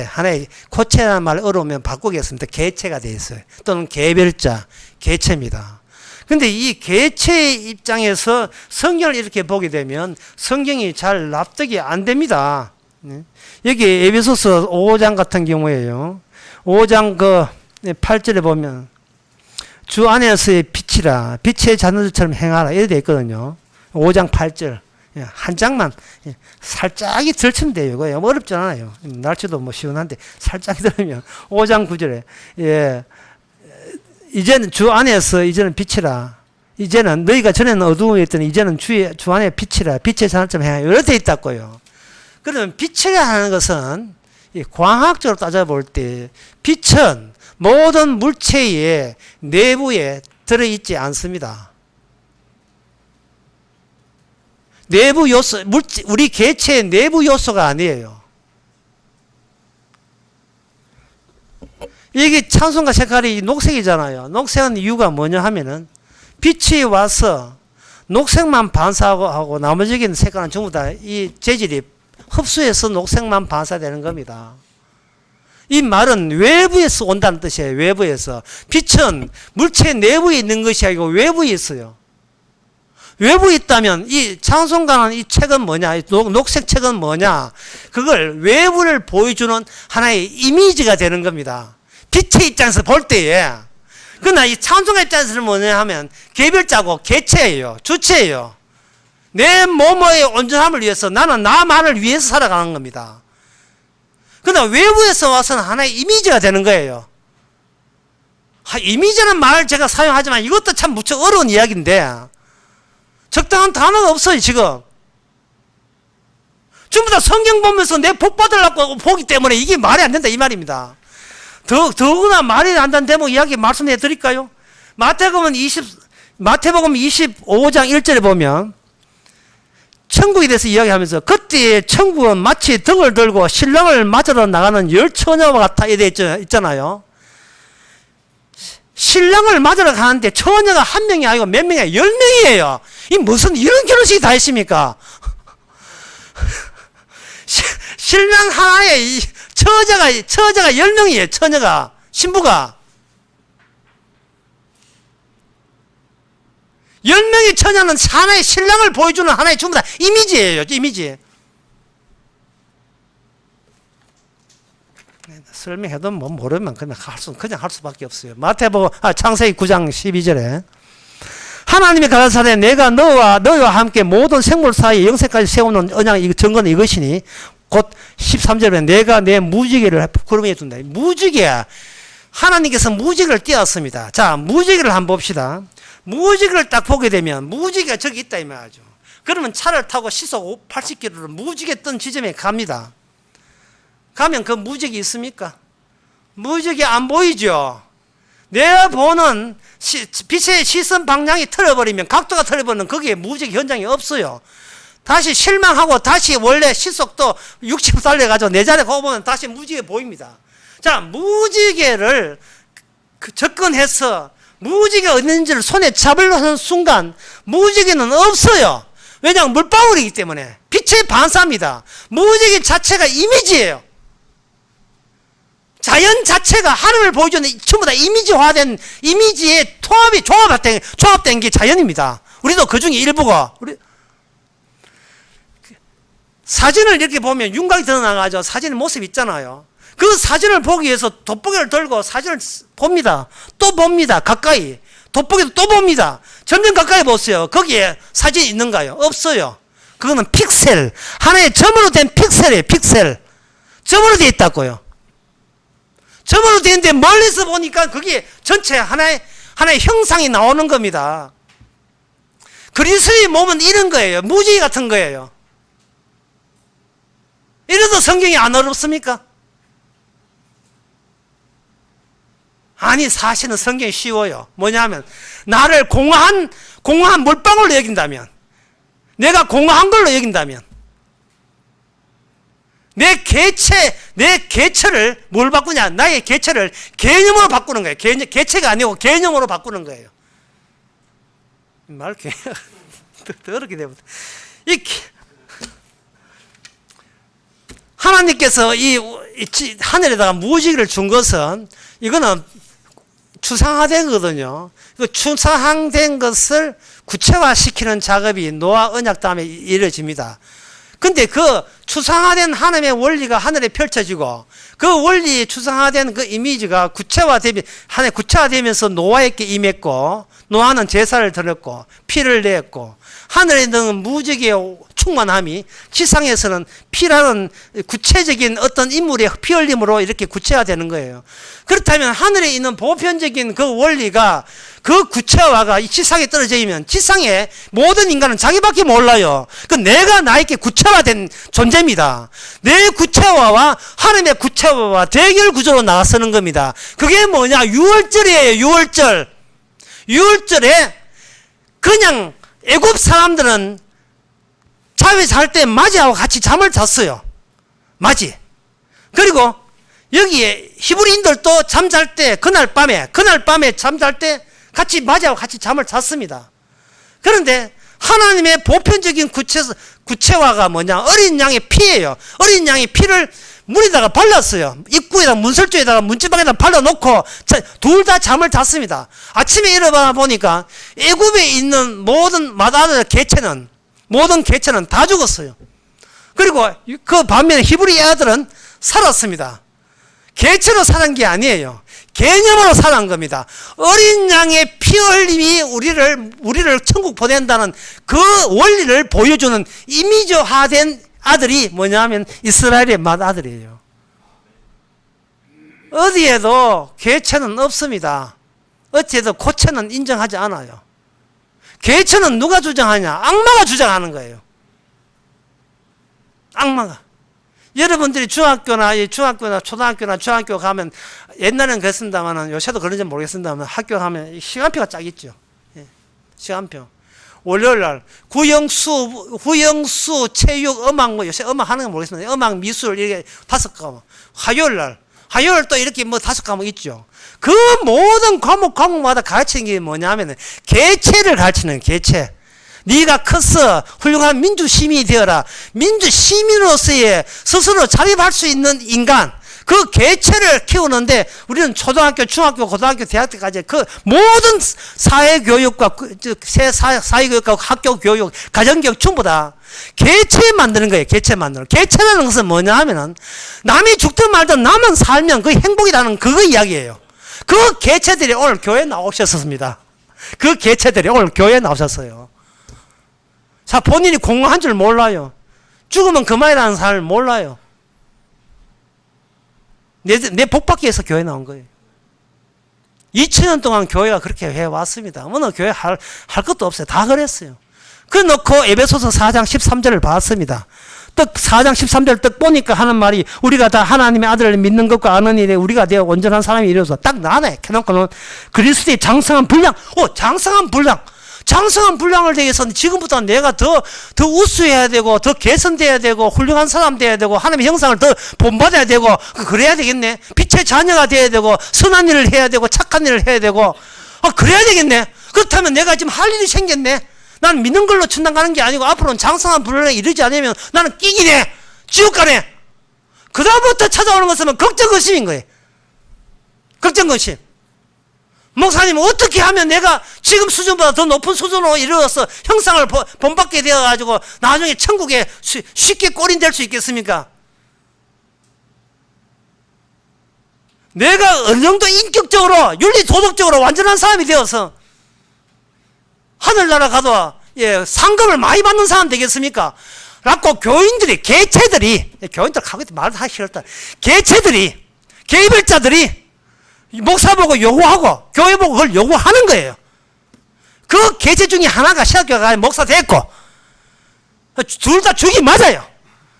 하나의 고체라는 말 어려우면 바꾸겠습니다. 개체가 되어 있어요. 또는 개별자, 개체입니다. 근데 이 개체의 입장에서 성경을 이렇게 보게 되면 성경이 잘 납득이 안 됩니다. 여기 에베소서 5장 같은 경우에요. 5장 8절에 보면 주 안에서의 빛이라 빛의 자녀들처럼 행하라 이렇게 되어 있거든요. 5장 8절 한 장만 살짝이 들치면 돼요. 이거 어렵지 않아요. 날씨도 뭐 시원한데 살짝 들으면 5장 9절에 이제는 주 안에서 이제는 빛이라 이제는 너희가 전에는 어두움에 있더니 이제는 주 안에 빛이라 빛의 자녀처럼 행하라 이렇게 되어 있다고요. 그러면 빛이라 하는 것은 광학적으로 따져볼 때 빛은 모든 물체의 내부에 들어있지 않습니다. 내부 요소, 우리 개체의 내부 요소가 아니에요. 이게 찬송가 색깔이 녹색이잖아요. 녹색은 이유가 뭐냐 하면은 빛이 와서 녹색만 반사하고 나머지는 색깔은 전부 다 이 재질이 흡수해서 녹색만 반사되는 겁니다. 이 말은 외부에서 온다는 뜻이에요. 외부에서. 빛은 물체 내부에 있는 것이 아니고 외부에 있어요. 외부에 있다면 이 찬송가는 이 책은 뭐냐? 이 녹색 책은 뭐냐? 그걸 외부를 보여주는 하나의 이미지가 되는 겁니다. 빛의 입장에서 볼 때에. 그러나 이 찬송가 입장에서는 뭐냐 하면 개별자고 개체예요. 주체예요. 내 몸의 온전함을 위해서 나는 나만을 위해서 살아가는 겁니다. 그러나 외부에서 와서는 하나의 이미지가 되는 거예요. 이미지라는 말을 제가 사용하지만 이것도 참 무척 어려운 이야기인데 적당한 단어가 없어요. 지금 전부 다 성경 보면서 내 복 받으려고 보기 때문에 이게 말이 안 된다 이 말입니다. 더구나 말이 안 되는 대목 이야기 말씀해 드릴까요? 마태복음 25장 1절에 보면 천국에 대해서 이야기하면서 그때 천국은 마치 등을 들고 신랑을 맞으러 나가는 열 처녀와 같아 이렇게 있잖아요. 신랑을 맞으러 가는데 처녀가 한 명이 아니고 몇 명이야? 10명이에요. 이 무슨 이런 결혼식이 다 있습니까? 신랑 하나에 처자가 10명이에요. 처녀가, 신부가 10명의 처녀는 하나의 신랑을 보여주는 하나의 전부 다 이미지예요. 이미지. 설명해도 뭐 모르면 그냥 할 수밖에 없어요. 창세기 9장 12절에 하나님이 가라사대 내가 너와 함께 모든 생물 사이에 영생까지 세우는 언약 증거는 이것이니 곧 13절에 내가 내 무지개를 구름에 둔다. 무지개. 하나님께서 무지개를 띄웠습니다. 자, 무지개를 한번 봅시다. 무지개를 딱 보게 되면 무지개가 저기 있다 이 말이죠. 그러면 차를 타고 시속 80km를 무지개 뜬 지점에 갑니다. 가면 그 무지개 있습니까? 무지개 안 보이죠. 내가 보는 빛의 시선 방향이 틀어버리면 각도가 틀어버리면 거기에 무지개 현장이 없어요. 다시 실망하고 다시 원래 시속도 60 달려가지고 내 자리에 가보면 다시 무지개 보입니다. 자, 무지개를 접근해서 무지개가 어딘지를 손에 잡으려는 순간 무지개는 없어요. 왜냐하면 물방울이기 때문에 빛의 반사입니다. 무지개 자체가 이미지예요. 자연 자체가 하늘을 보여주는 전부 다 이미지화된 이미지의 조합된 게 자연입니다. 우리도 그 중에 일부가 사진을 이렇게 보면 윤곽이 드러나가지고 사진의 모습이 있잖아요. 그 사진을 보기 위해서 돋보기를 들고 사진을 봅니다. 또 봅니다. 가까이. 돋보기도 또 봅니다. 점점 가까이 보세요. 거기에 사진이 있는가요? 없어요. 그거는 픽셀. 하나의 점으로 된 픽셀이에요. 픽셀. 점으로 되어 있다고요. 점으로 되어 있는데 멀리서 보니까 그게 전체 하나의 형상이 나오는 겁니다. 그리스도의 몸은 이런 거예요. 무지개 같은 거예요. 이래도 성경이 안 어렵습니까? 아니, 사실은 성경이 쉬워요. 뭐냐면 나를 공허한 물방울로 여긴다면, 내가 공허한 걸로 여긴다면, 내 개체를 뭘 바꾸냐? 나의 개체를 개념으로 바꾸는 거예요. 개체가 아니고 개념으로 바꾸는 거예요. 말 더 어렵게 되거든. 하나님께서 이 하늘에다가 무지개를 준 것은 이거는 추상화된 거거든요. 그 추상화된 것을 구체화시키는 작업이 노아 언약 다음에 이루어집니다. 근데 그 추상화된 하나님의 원리가 하늘에 펼쳐지고 그 원리에 추상화된 그 이미지가 구체화되면서 노아에게 임했고 노아는 제사를 드렸고 피를 내었고 하늘에 있는 무지개의 충만함이 지상에서는 피라는 구체적인 어떤 인물의 피 흘림으로 이렇게 구체화되는 거예요. 그렇다면 하늘에 있는 보편적인 그 원리가 그 구체화가 이 지상에 떨어져 있으면 지상의 모든 인간은 자기밖에 몰라요. 그 내가 나에게 구체화된 존재입니다. 내 구체화와 하나님의 구체화와 대결 구조로 나서는 겁니다. 그게 뭐냐? 유월절이에요. 유월절에 그냥 애굽 사람들은 잠을 잘 때 맞이하고 같이 잠을 잤어요. 맞이. 그리고 여기에 히브리인들도 잠잘 때 그날 밤에 잠잘 때 같이 맞이하고 같이 잠을 잤습니다. 그런데 하나님의 보편적인 구체화가 뭐냐? 어린 양의 피예요. 어린 양의 피를 물에다가 발랐어요. 입구에다가 문설주에다가 문지방에다가 발라놓고 둘 다 잠을 잤습니다. 아침에 일어나 보니까 애굽에 있는 모든 개체는 다 죽었어요. 그리고 그 반면에 히브리 아들은 살았습니다. 개체로 사는 게 아니에요. 개념으로 살아난 겁니다. 어린 양의 피 흘림이 우리를 천국 보낸다는 그 원리를 보여주는 이미지화된 아들이 뭐냐면 이스라엘의 맏아들이에요. 어디에도 개체는 없습니다. 어디에도 고체는 인정하지 않아요. 개체는 누가 주장하냐? 악마가 주장하는 거예요. 악마가. 여러분들이 중학교나 초등학교나 중학교 가면 옛날에는 그랬습니다만 요새도 그런지 모르겠습니다만 학교 가면 시간표가 쫙 있죠. 예, 시간표. 월요일날 구영수, 체육, 음악 뭐 요새 음악 하는 거 모르겠습니다. 음악, 미술 이렇게 5과목. 화요일 또 이렇게 뭐 5과목 있죠. 그 모든 과목마다 가르치는 게 뭐냐면 개체를 가르치는 개체. 네가 커서 훌륭한 민주시민이 되어라. 민주시민으로서의 스스로 자립할 수 있는 인간, 그 개체를 키우는데 우리는 초등학교, 중학교, 고등학교, 대학 때까지 그 모든 사회교육과 사회교육과 학교교육, 가정교육 전부 다 개체 만드는 거예요. 개체 만드는. 개체라는 것은 뭐냐 하면은 남이 죽든 말든 나만 살면 그게 행복이라는 그거 이야기예요. 그 개체들이 오늘 교회에 나오셨습니다. 그 개체들이 오늘 교회에 나오셨어요. 자, 본인이 공허한 줄 몰라요. 죽으면 그만이라는 사람을 몰라요. 내 복받기 위해서 교회 나온 거예요. 2000년 동안 교회가 그렇게 해왔습니다. 어느 교회 할 것도 없어요. 다 그랬어요. 그 놓고 에베소서 4장 13절을 봤습니다. 4장 13절 딱 보니까 하는 말이 우리가 다 하나님의 아들을 믿는 것과 아는 일에 우리가 되어 온전한 사람이 이루어서 딱 나네. 켜놓고는 그리스도의 장성한 분량. 장성한 분량. 장성한 분량을 되기 위해서는 지금부터 내가 더 우수해야 되고 더 개선돼야 되고 훌륭한 사람 돼야 되고 하나님의 형상을 더 본받아야 되고 그래야 되겠네. 빛의 자녀가 돼야 되고 선한 일을 해야 되고 착한 일을 해야 되고 그래야 되겠네. 그렇다면 내가 지금 할 일이 생겼네. 난 믿는 걸로 천당 가는 게 아니고 앞으로는 장성한 분량에 이르지 않으면 나는 끼기네. 지옥 가네. 그 다음부터 찾아오는 것은 걱정거심인 거예요. 걱정거심. 목사님 어떻게 하면 내가 지금 수준보다 더 높은 수준으로 이르러서 형상을 본받게 되어가지고 나중에 천국에 쉽게 꼬린될 수 있겠습니까? 내가 어느 정도 인격적으로 윤리 도덕적으로 완전한 사람이 되어서 하늘나라 가도 상급을 많이 받는 사람 되겠습니까? 라고 교인들이 개체들이 교인들 하고 말도 하기 싫다. 개체들이 개별자들이 목사 보고 요구하고 교회 보고 그걸 요구하는 거예요. 그 개체 중에 하나가 신학교 가서 목사 됐고 둘 다 죽이 맞아요.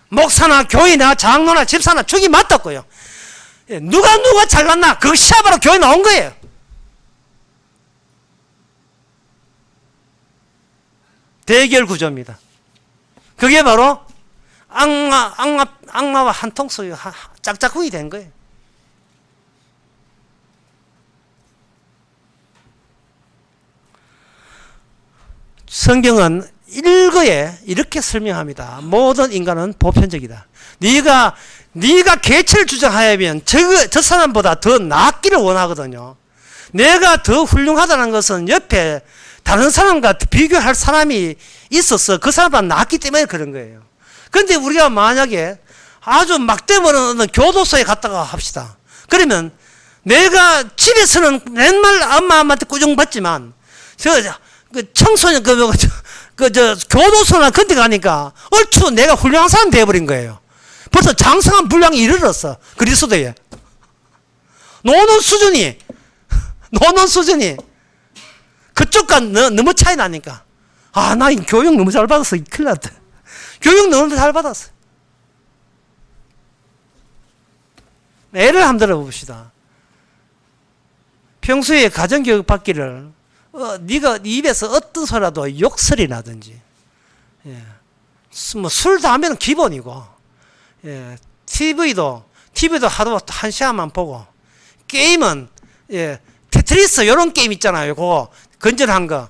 목사나 교회나 장로나 집사나 죽이 맞았고요. 누가 잘났나 그거 시합하러 교회 나온 거예요. 대결 구조입니다. 그게 바로 악마와 한통속이 짝짝꿍이 된 거예요. 성경은 일거에 이렇게 설명합니다. 모든 인간은 보편적이다. 네가 개체를 주장하면 저 사람보다 더 낫기를 원하거든요. 내가 더 훌륭하다는 것은 옆에 다른 사람과 비교할 사람이 있어서 그 사람보다 낫기 때문에 그런 거예요. 그런데 우리가 만약에 아주 막대모는 교도소에 갔다가 합시다. 그러면 내가 집에서는 맨날 엄마한테 꾸중받지만 청소년 교도소나 그때 가니까 얼추 내가 훌륭한 사람 되어버린 거예요. 벌써 장성한 분량이 이르렀어. 그리스도에 노는 수준이 그쪽과 너무 차이 나니까 나 교육 너무 잘 받았어. 큰일 났다. 교육 너무 잘 받았어. 예를 한번 들어봅시다. 평소에 가정교육 받기를 네가 네 입에서 어떤 소리라도 욕설이 나든지 뭐 술, 담배는 기본이고 TV도 하루 1시간만 보고 게임은 테트리스 이런 게임 있잖아요. 그거 건전한 거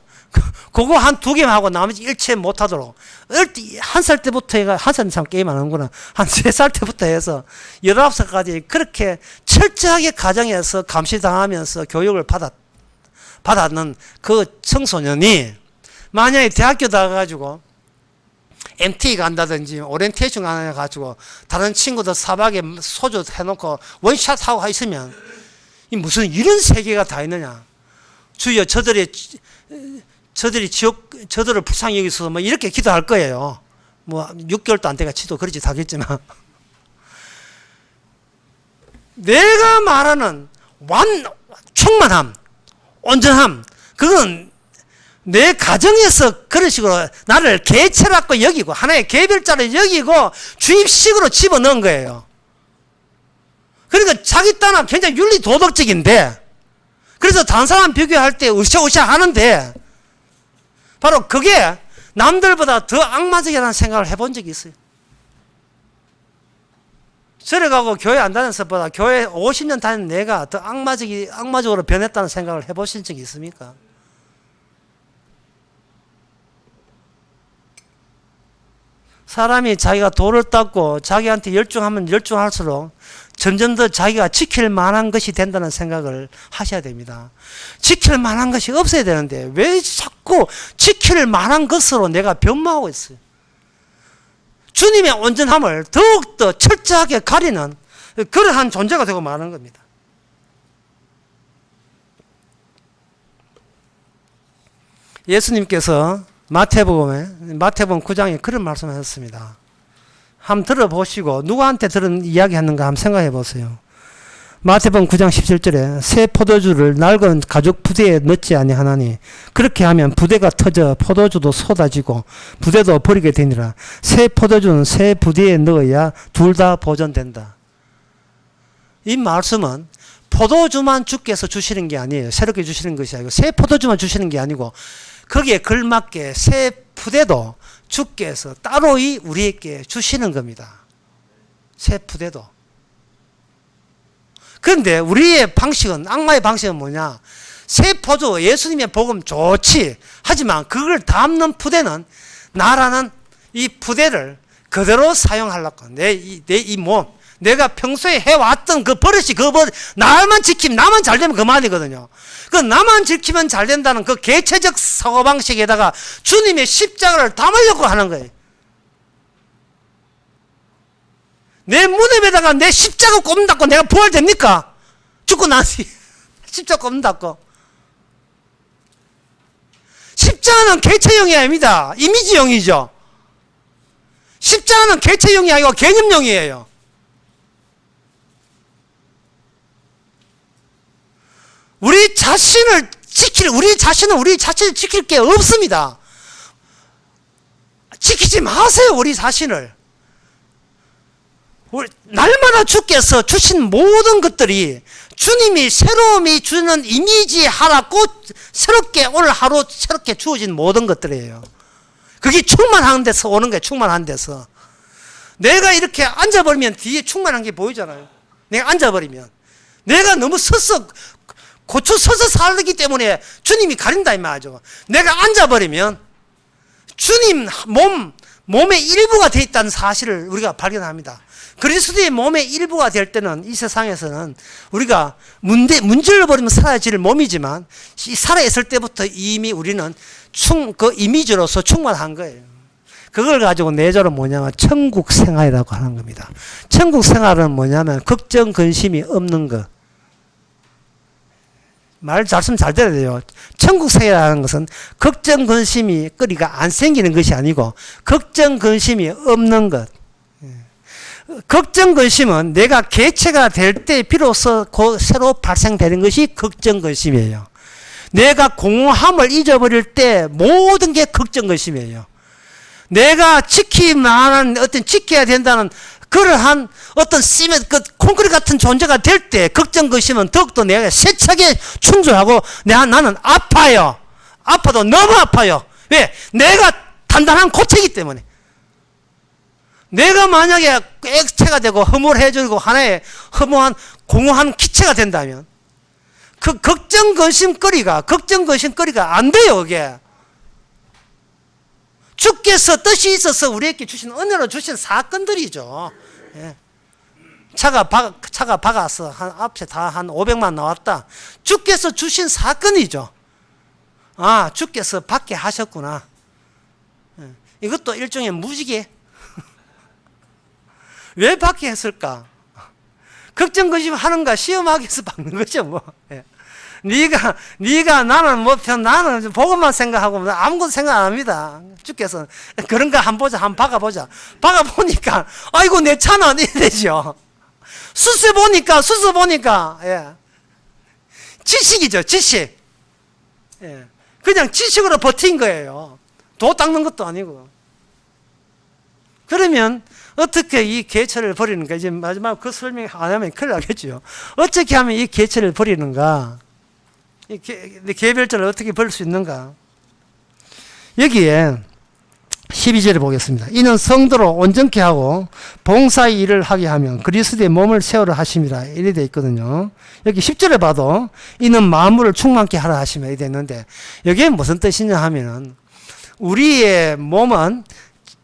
그거 한 2개만 하고 나머지 일체 못하도록 1살 때부터 해가 1살 이상 게임 안 하는구나. 한 3살 때부터 해서 19살까지 그렇게 철저하게 가정에서 감시당하면서 교육을 받았는 그 청소년이 만약에 대학교 나가가지고 MT 간다든지 오리엔테이션 가가지고 다른 친구들 사박에 소주 해놓고 원샷 하고 있으면 이 무슨 이런 세계가 다 있느냐. 주여 저들이 저들을 불쌍히 여기서 뭐 이렇게 기도할 거예요. 뭐 6개월도 안 돼가 치도 그러지 다겠지만 내가 말하는 충만함, 온전함, 그건 내 가정에서 그런 식으로 나를 개체라고 여기고 하나의 개별자로 여기고 주입식으로 집어넣은 거예요. 그러니까 자기 딴은 굉장히 윤리 도덕적인데, 그래서 다른 사람 비교할 때 으쌰으쌰 하는데, 바로 그게 남들보다 더 악마적이라는 생각을 해본 적이 있어요. 절에 가고 교회 안 다니는 것보다 교회 50년 다닌 내가 더 악마적으로 변했다는 생각을 해보신 적이 있습니까? 사람이 자기가 돌을 닦고 자기한테 열중하면 열중할수록 점점 더 자기가 지킬 만한 것이 된다는 생각을 하셔야 됩니다. 지킬 만한 것이 없어야 되는데 왜 자꾸 지킬 만한 것으로 내가 변모하고 있어요? 주님의 온전함을 더욱더 철저하게 가리는 그러한 존재가 되고 마는 겁니다. 예수님께서 마태복음 9장에 그런 말씀을 하셨습니다. 한번 들어보시고 누구한테 들은 이야기 하는가 한번 생각해 보세요. 마태복음 9장 17절에 새 포도주를 낡은 가죽 부대에 넣지 아니하나니 그렇게 하면 부대가 터져 포도주도 쏟아지고 부대도 버리게 되니라. 새 포도주는 새 부대에 넣어야 둘 다 보존된다. 이 말씀은 포도주만 주께서 주시는 게 아니에요. 새롭게 주시는 것이 아니고 새 포도주만 주시는 게 아니고 거기에 걸맞게 새 부대도 주께서 따로이 우리에게 주시는 겁니다. 새 부대도. 그런데 우리의 방식은, 악마의 방식은 뭐냐? 새 포도, 예수님의 복음 좋지. 하지만 그걸 담는 부대는 나라는 이 부대를 그대로 사용하려고. 내 이 몸, 내가 평소에 해왔던 그 버릇이 나만 지키면, 나만 잘 되면 그만이거든요. 그 나만 지키면 잘 된다는 그 개체적 사고방식에다가 주님의 십자가를 담으려고 하는 거예요. 내 무덤에다가 내 십자가 꼽는다고 내가 부활됩니까? 죽고 나서 십자가 꼽는다고. 십자가는 개체형이 아닙니다. 이미지형이죠. 십자가는 개체형이 아니고 개념형이에요. 우리 자신을 지킬 게 없습니다. 지키지 마세요, 우리 자신을. 날마다 주께서 주신 모든 것들이 주님이 새로움이 주는 이미지 하라고 새롭게 오늘 하루 새롭게 주어진 모든 것들이에요. 그게 충만한 데서 오는 거예요. 충만한 데서. 내가 이렇게 앉아버리면 뒤에 충만한 게 보이잖아요. 내가 앉아버리면. 내가 너무 고추 서서 살기 때문에 주님이 가린다 이 말이죠. 내가 앉아버리면 주님 몸의 일부가 되어 있다는 사실을 우리가 발견합니다. 그리스도의 몸의 일부가 될 때는 이 세상에서는 우리가 문질러 버리면 사라질 몸이지만 살아있을 때부터 이미 우리는 그 이미지로서 충만한 거예요. 그걸 가지고 내조는 뭐냐면 천국 생활이라고 하는 겁니다. 천국 생활은 뭐냐면 걱정 근심이 없는 것. 말씀 잘 들어야 돼요. 천국 생활이라는 것은 걱정 근심이 거리가 안 생기는 것이 아니고 걱정 근심이 없는 것. 걱정 근심은 내가 개체가 될 때 비로소 새로 발생되는 것이 걱정 근심이에요. 내가 공허함을 잊어버릴 때 모든 게 걱정 근심이에요. 내가 지켜야 된다는 그러한 어떤 콘크리트 같은 존재가 될 때 걱정 근심은 더욱더 내가 세차게 충돌하고 나는 아파요. 아파도 너무 아파요. 왜? 내가 단단한 고체이기 때문에. 내가 만약에 액체가 되고 허물해지고 하나의 허무한 공허한 기체가 된다면 그 걱정 근심거리가 안 돼요. 그게 주께서 뜻이 있어서 우리에게 주신 은혜로 주신 사건들이죠. 예. 차가 박아서 앞에 다 한 500만 나왔다. 주께서 주신 사건이죠. 아, 주께서 받게 하셨구나. 예. 이것도 일종의 무지개. 왜 받게 했을까? 걱정 근심 하는가 시험하기 위해서 박는 거죠 뭐. 예. 네가 나는 나는 복음만 생각하고 아무것도 생각 안 합니다. 주께서 그런가 한번 보자, 한번 박아보자. 박아보니까 아이고 내 차는 이래 되죠. 수수 보니까 예. 지식이죠, 지식. 예. 그냥 지식으로 버틴 거예요. 도 닦는 것도 아니고. 그러면 어떻게 이 개체를 버리는가? 이제 마지막 그 설명 안 하면 큰일 나겠죠. 어떻게 하면 이 개체를 버리는가? 이 개별자를 어떻게 버릴 수 있는가? 여기에 12절에 보겠습니다. 이는 성도로 온전케 하고 봉사의 일을 하게 하면 그리스도의 몸을 세우라 하심이라 이래 되어 있거든요. 여기 10절에 봐도 이는 만물을 충만케 하라 하시며 이래 되어 있는데 여기에 무슨 뜻이냐 하면은 우리의 몸은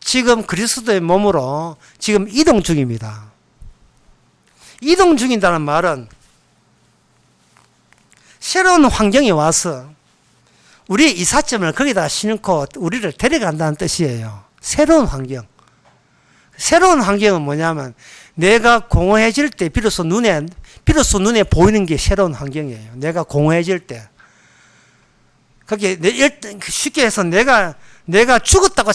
지금 그리스도의 몸으로 지금 이동 중입니다. 이동 중인다는 말은 새로운 환경에 와서 우리의 이삿짐을 거기다 싣고 우리를 데려간다는 뜻이에요. 새로운 환경. 새로운 환경은 뭐냐면 내가 공허해질 때 비로소 눈에 보이는 게 새로운 환경이에요. 내가 공허해질 때. 그게 쉽게 해서 내가 죽었다고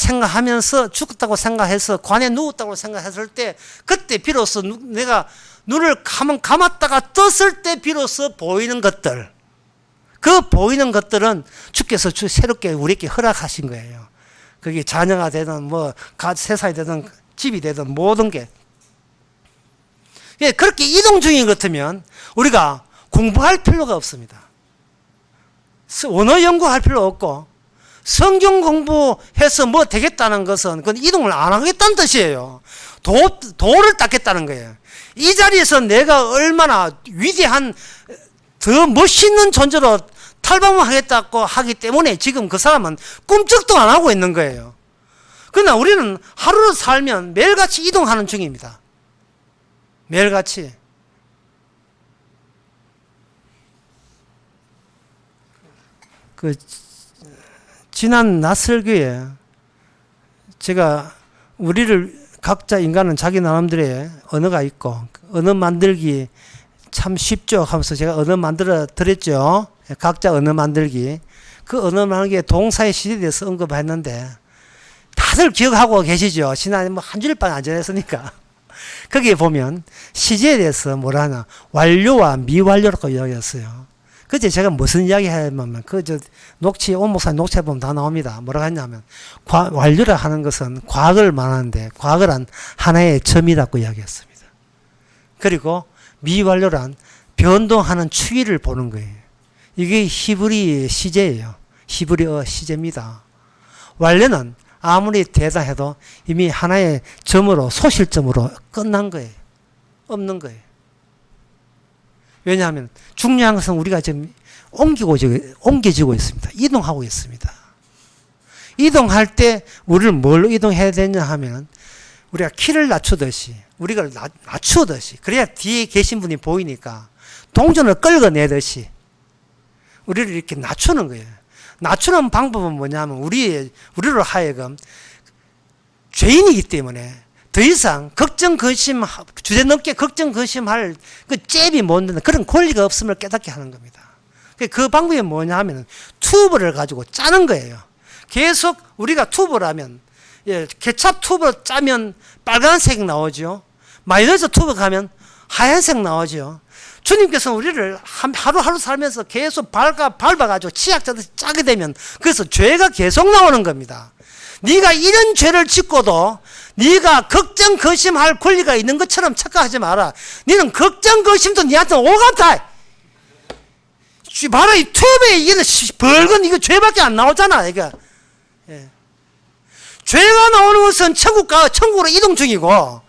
생각해서 관에 누웠다고 생각했을 때 그때 비로소 내가 눈을 감았다가 떴을 때 비로소 보이는 것들. 그 보이는 것들은 주께서 새롭게 우리에게 허락하신 거예요. 그게 자녀가 되든 세상이 되든 집이 되든 모든 게. 그렇게 이동 중인 것 같으면 우리가 공부할 필요가 없습니다. 언어 연구할 필요 없고 성경 공부해서 뭐 되겠다는 것은 그건 이동을 안 하겠다는 뜻이에요. 도를 닦겠다는 거예요. 이 자리에서 내가 얼마나 위대한 더 멋있는 존재로 탈바꿈하겠다고 하기 때문에 지금 그 사람은 꿈쩍도 안 하고 있는 거예요. 그러나 우리는 하루를 살면 매일같이 이동하는 중입니다. 매일같이. 지난 낯설교에 제가 우리를 각자 인간은 자기 나름대로의 언어가 있고 언어 만들기 참 쉽죠 하면서 제가 언어 만들어 드렸죠. 각자 언어 만들기. 그 언어 만들기의 동사의 시제에 대해서 언급했는데 다들 기억하고 계시죠. 지난해 한 주일밖에 안 지났으니까. 거기에 보면 시제에 대해서 뭐라 하나 완료와 미완료라고 이야기했어요. 그제 제가 무슨 이야기 하냐면 온 목사님 녹취해 보면 다 나옵니다. 뭐라고 했냐면 완료라 하는 것은 과거를 말하는데 과거란 하나의 점이라고 이야기했습니다. 그리고 미완료란 변동하는 추이를 보는 거예요. 이게 히브리 시제예요. 히브리어 시제입니다. 완료는 아무리 대단해도 이미 하나의 점으로 소실점으로 끝난 거예요. 없는 거예요. 왜냐하면 중요한 것은 우리가 지금 옮겨지고 있습니다. 이동하고 있습니다. 이동할 때 우리를 뭘로 이동해야 되냐 하면 우리가 키를 낮추듯이 우리가 낮추듯이 그래야 뒤에 계신 분이 보이니까 동전을 끌어내듯이 우리를 이렇게 낮추는 거예요. 낮추는 방법은 뭐냐면 우리로 하여금 죄인이기 때문에 더 이상 걱정 근심 주제넘게 걱정 근심할 그 잽이 못 되는 그런 권리가 없음을 깨닫게 하는 겁니다. 그 방법이 뭐냐 하면 튜브를 가지고 짜는 거예요. 계속 우리가 튜브를 하면 케찹 튜브 짜면 빨간색 나오죠. 마요네즈 튜브 가면 하얀색 나오죠. 주님께서는 우리를 하루하루 살면서 계속 밟아가지고 치약자듯이 짜게 되면 그래서 죄가 계속 나오는 겁니다. 네가 이런 죄를 짓고도 네가 걱정 거심할 권리가 있는 것처럼 착각하지 마라. 너는 걱정 거심도 네한테 오같아. 봐라 이 튜브에 이거 벌건 이거 죄밖에 안 나오잖아. 이거 죄가 나오는 것은 천국으로 이동 중이고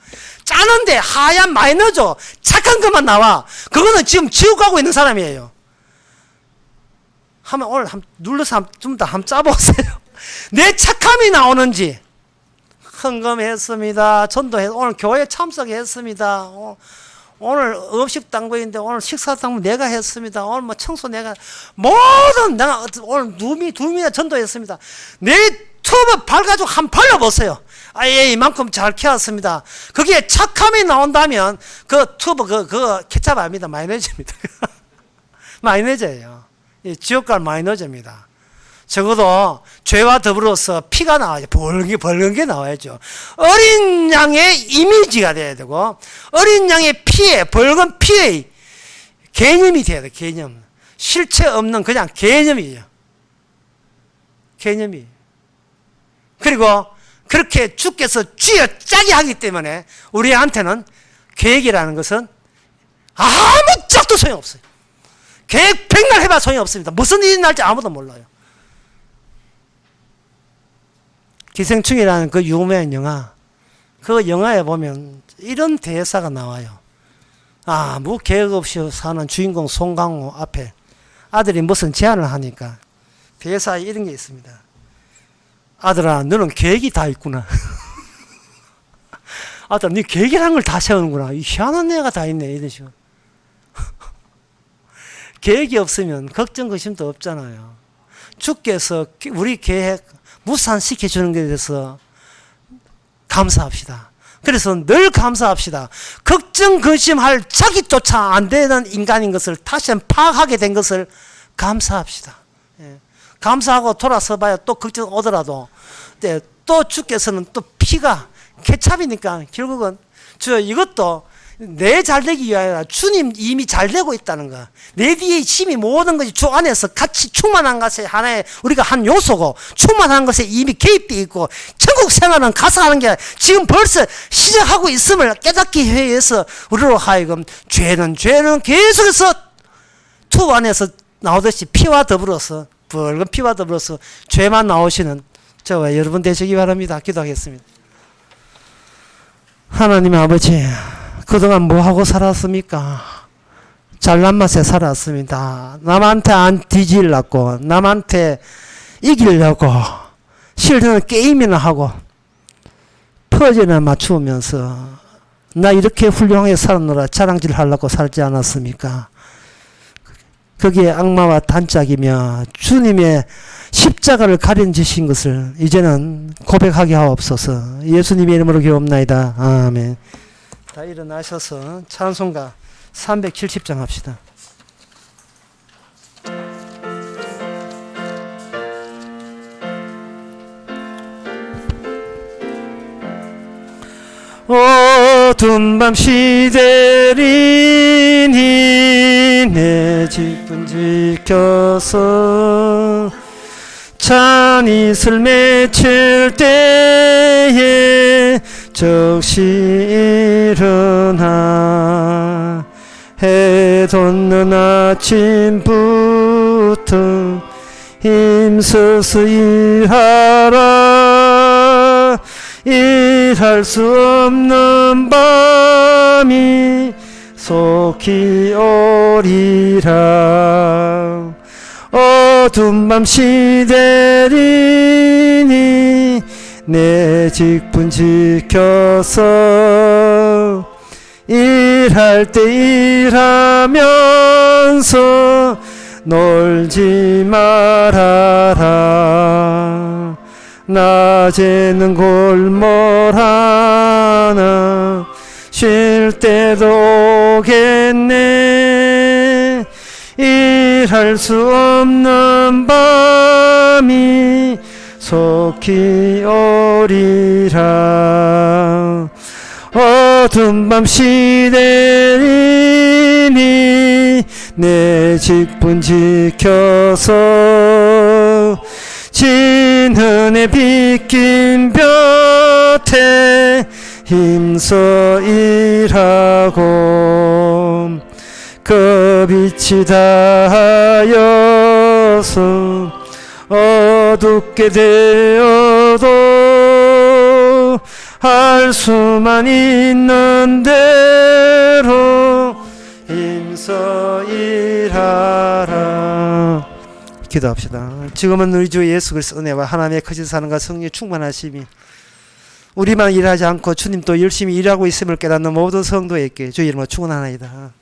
짜는데 하얀 마이너즈 착한 것만 나와. 그거는 지금 지옥 가고 있는 사람이에요. 오늘 눌러서 좀 더 한번 짜보세요. 내 착함이 나오는지. 헌금했습니다. 전도했습니다. 오늘 교회 참석했습니다. 오늘 음식 당부인데 오늘 식사 당부 내가 했습니다. 오늘 청소 내가 모든 내가 오늘 두미나 전도했습니다. 내 튜브 발가지고 한 발라보세요. 아예 이만큼 잘 캐왔습니다. 거기에 착함이 나온다면 그 튜브 그거 케찹 아닙니다. 마요네즈입니다. 마요네즈예요. 지옥갈 마요네즈입니다. 적어도 죄와 더불어서 피가 나와야죠. 벌건 게 나와야죠. 어린 양의 이미지가 돼야 되고 어린 양의 피에 벌건 피의 개념이 돼야 돼. 개념. 실체 없는 그냥 개념이에요. 개념이. 그리고 그렇게 주께서 쥐어짜게 하기 때문에 우리한테는 계획이라는 것은 아무 짝도 소용없어요. 계획 백날 해봐 소용없습니다. 무슨 일이 날지 아무도 몰라요. 기생충이라는 그 유명한 영화, 그 영화에 보면 이런 대사가 나와요. 아무 계획 없이 사는 주인공 송강호 앞에 아들이 무슨 제안을 하니까 대사에 이런 게 있습니다. 아들아, 너는 계획이 다 있구나. 아들아, 네 계획이라는 걸 다 세우는구나. 이 희한한 애가 다 있네. 이런 식으로. 계획이 없으면 걱정, 의심도 없잖아요. 주께서 우리 계획 무산시켜주는 것에 대해서 감사합시다. 그래서 늘 감사합시다. 걱정, 근심할 자기조차 안 되는 인간인 것을 다시 한번 파악하게 된 것을 감사합시다. 예. 감사하고 돌아서 봐야 또 걱정 오더라도 또 주께서는 또 피가 케찹이니까 결국은 저 이것도 내 잘되기 위하여 주님 이미 잘되고 있다는 거. 내 뒤에 힘이 모든 것이 주 안에서 같이 충만한 것에 하나의 우리가 한 요소고 충만한 것에 이미 개입되어 있고 천국 생활은 가서 하는 게 지금 벌써 시작하고 있음을 깨닫기 위해서 우리로 하여금 죄는 계속해서 투 안에서 나오듯이 피와 더불어서 붉은 피와 더불어서 죄만 나오시는 저와 여러분 되시기 바랍니다. 기도하겠습니다. 하나님 아버지, 그동안 뭐하고 살았습니까? 잘난 맛에 살았습니다. 남한테 안 뒤질라고, 남한테 이기려고, 실제는 게임이나 하고, 퍼즐이나 맞추면서, 나 이렇게 훌륭하게 살았노라 자랑질 하려고 살지 않았습니까? 거기에 악마와 단짝이며 주님의 십자가를 가려주신 것을 이제는 고백하게 하옵소서. 예수님의 이름으로 기도옵나이다. 아멘. 다 일어나셔서 찬송가 370장 합시다. 어두운 밤 시대리니 내 집은 지켜서 찬 이슬 맺힐 때에 적시 일어나 해 돋는 아침부터 힘써서 일하라. 일할 수 없는 밤이 속히 오리라. 어두운 밤 시대리니 내 직분 지켜서 일할 때 일하면서 놀지 말아라. 낮에는 골몰 하나 쉴 때도 오겠네. 일할 수 없는 밤이 속히 오리라. 어두운 밤 시대리니 내 직분 지켜서 진흔에 빗긴 볕에 힘써 일하고 그 빛이 닿아여서 어둡게 되어도 할 수만 있는 대로 힘써 일하라. 기도합시다. 지금은 우리 주 예수 그리스도 은혜와 하나님의 거짓 사랑과 성령의 충만하심이 우리만 일하지 않고 주님도 열심히 일하고 있음을 깨닫는 모든 성도에게 주 이름으로 축원하나이다.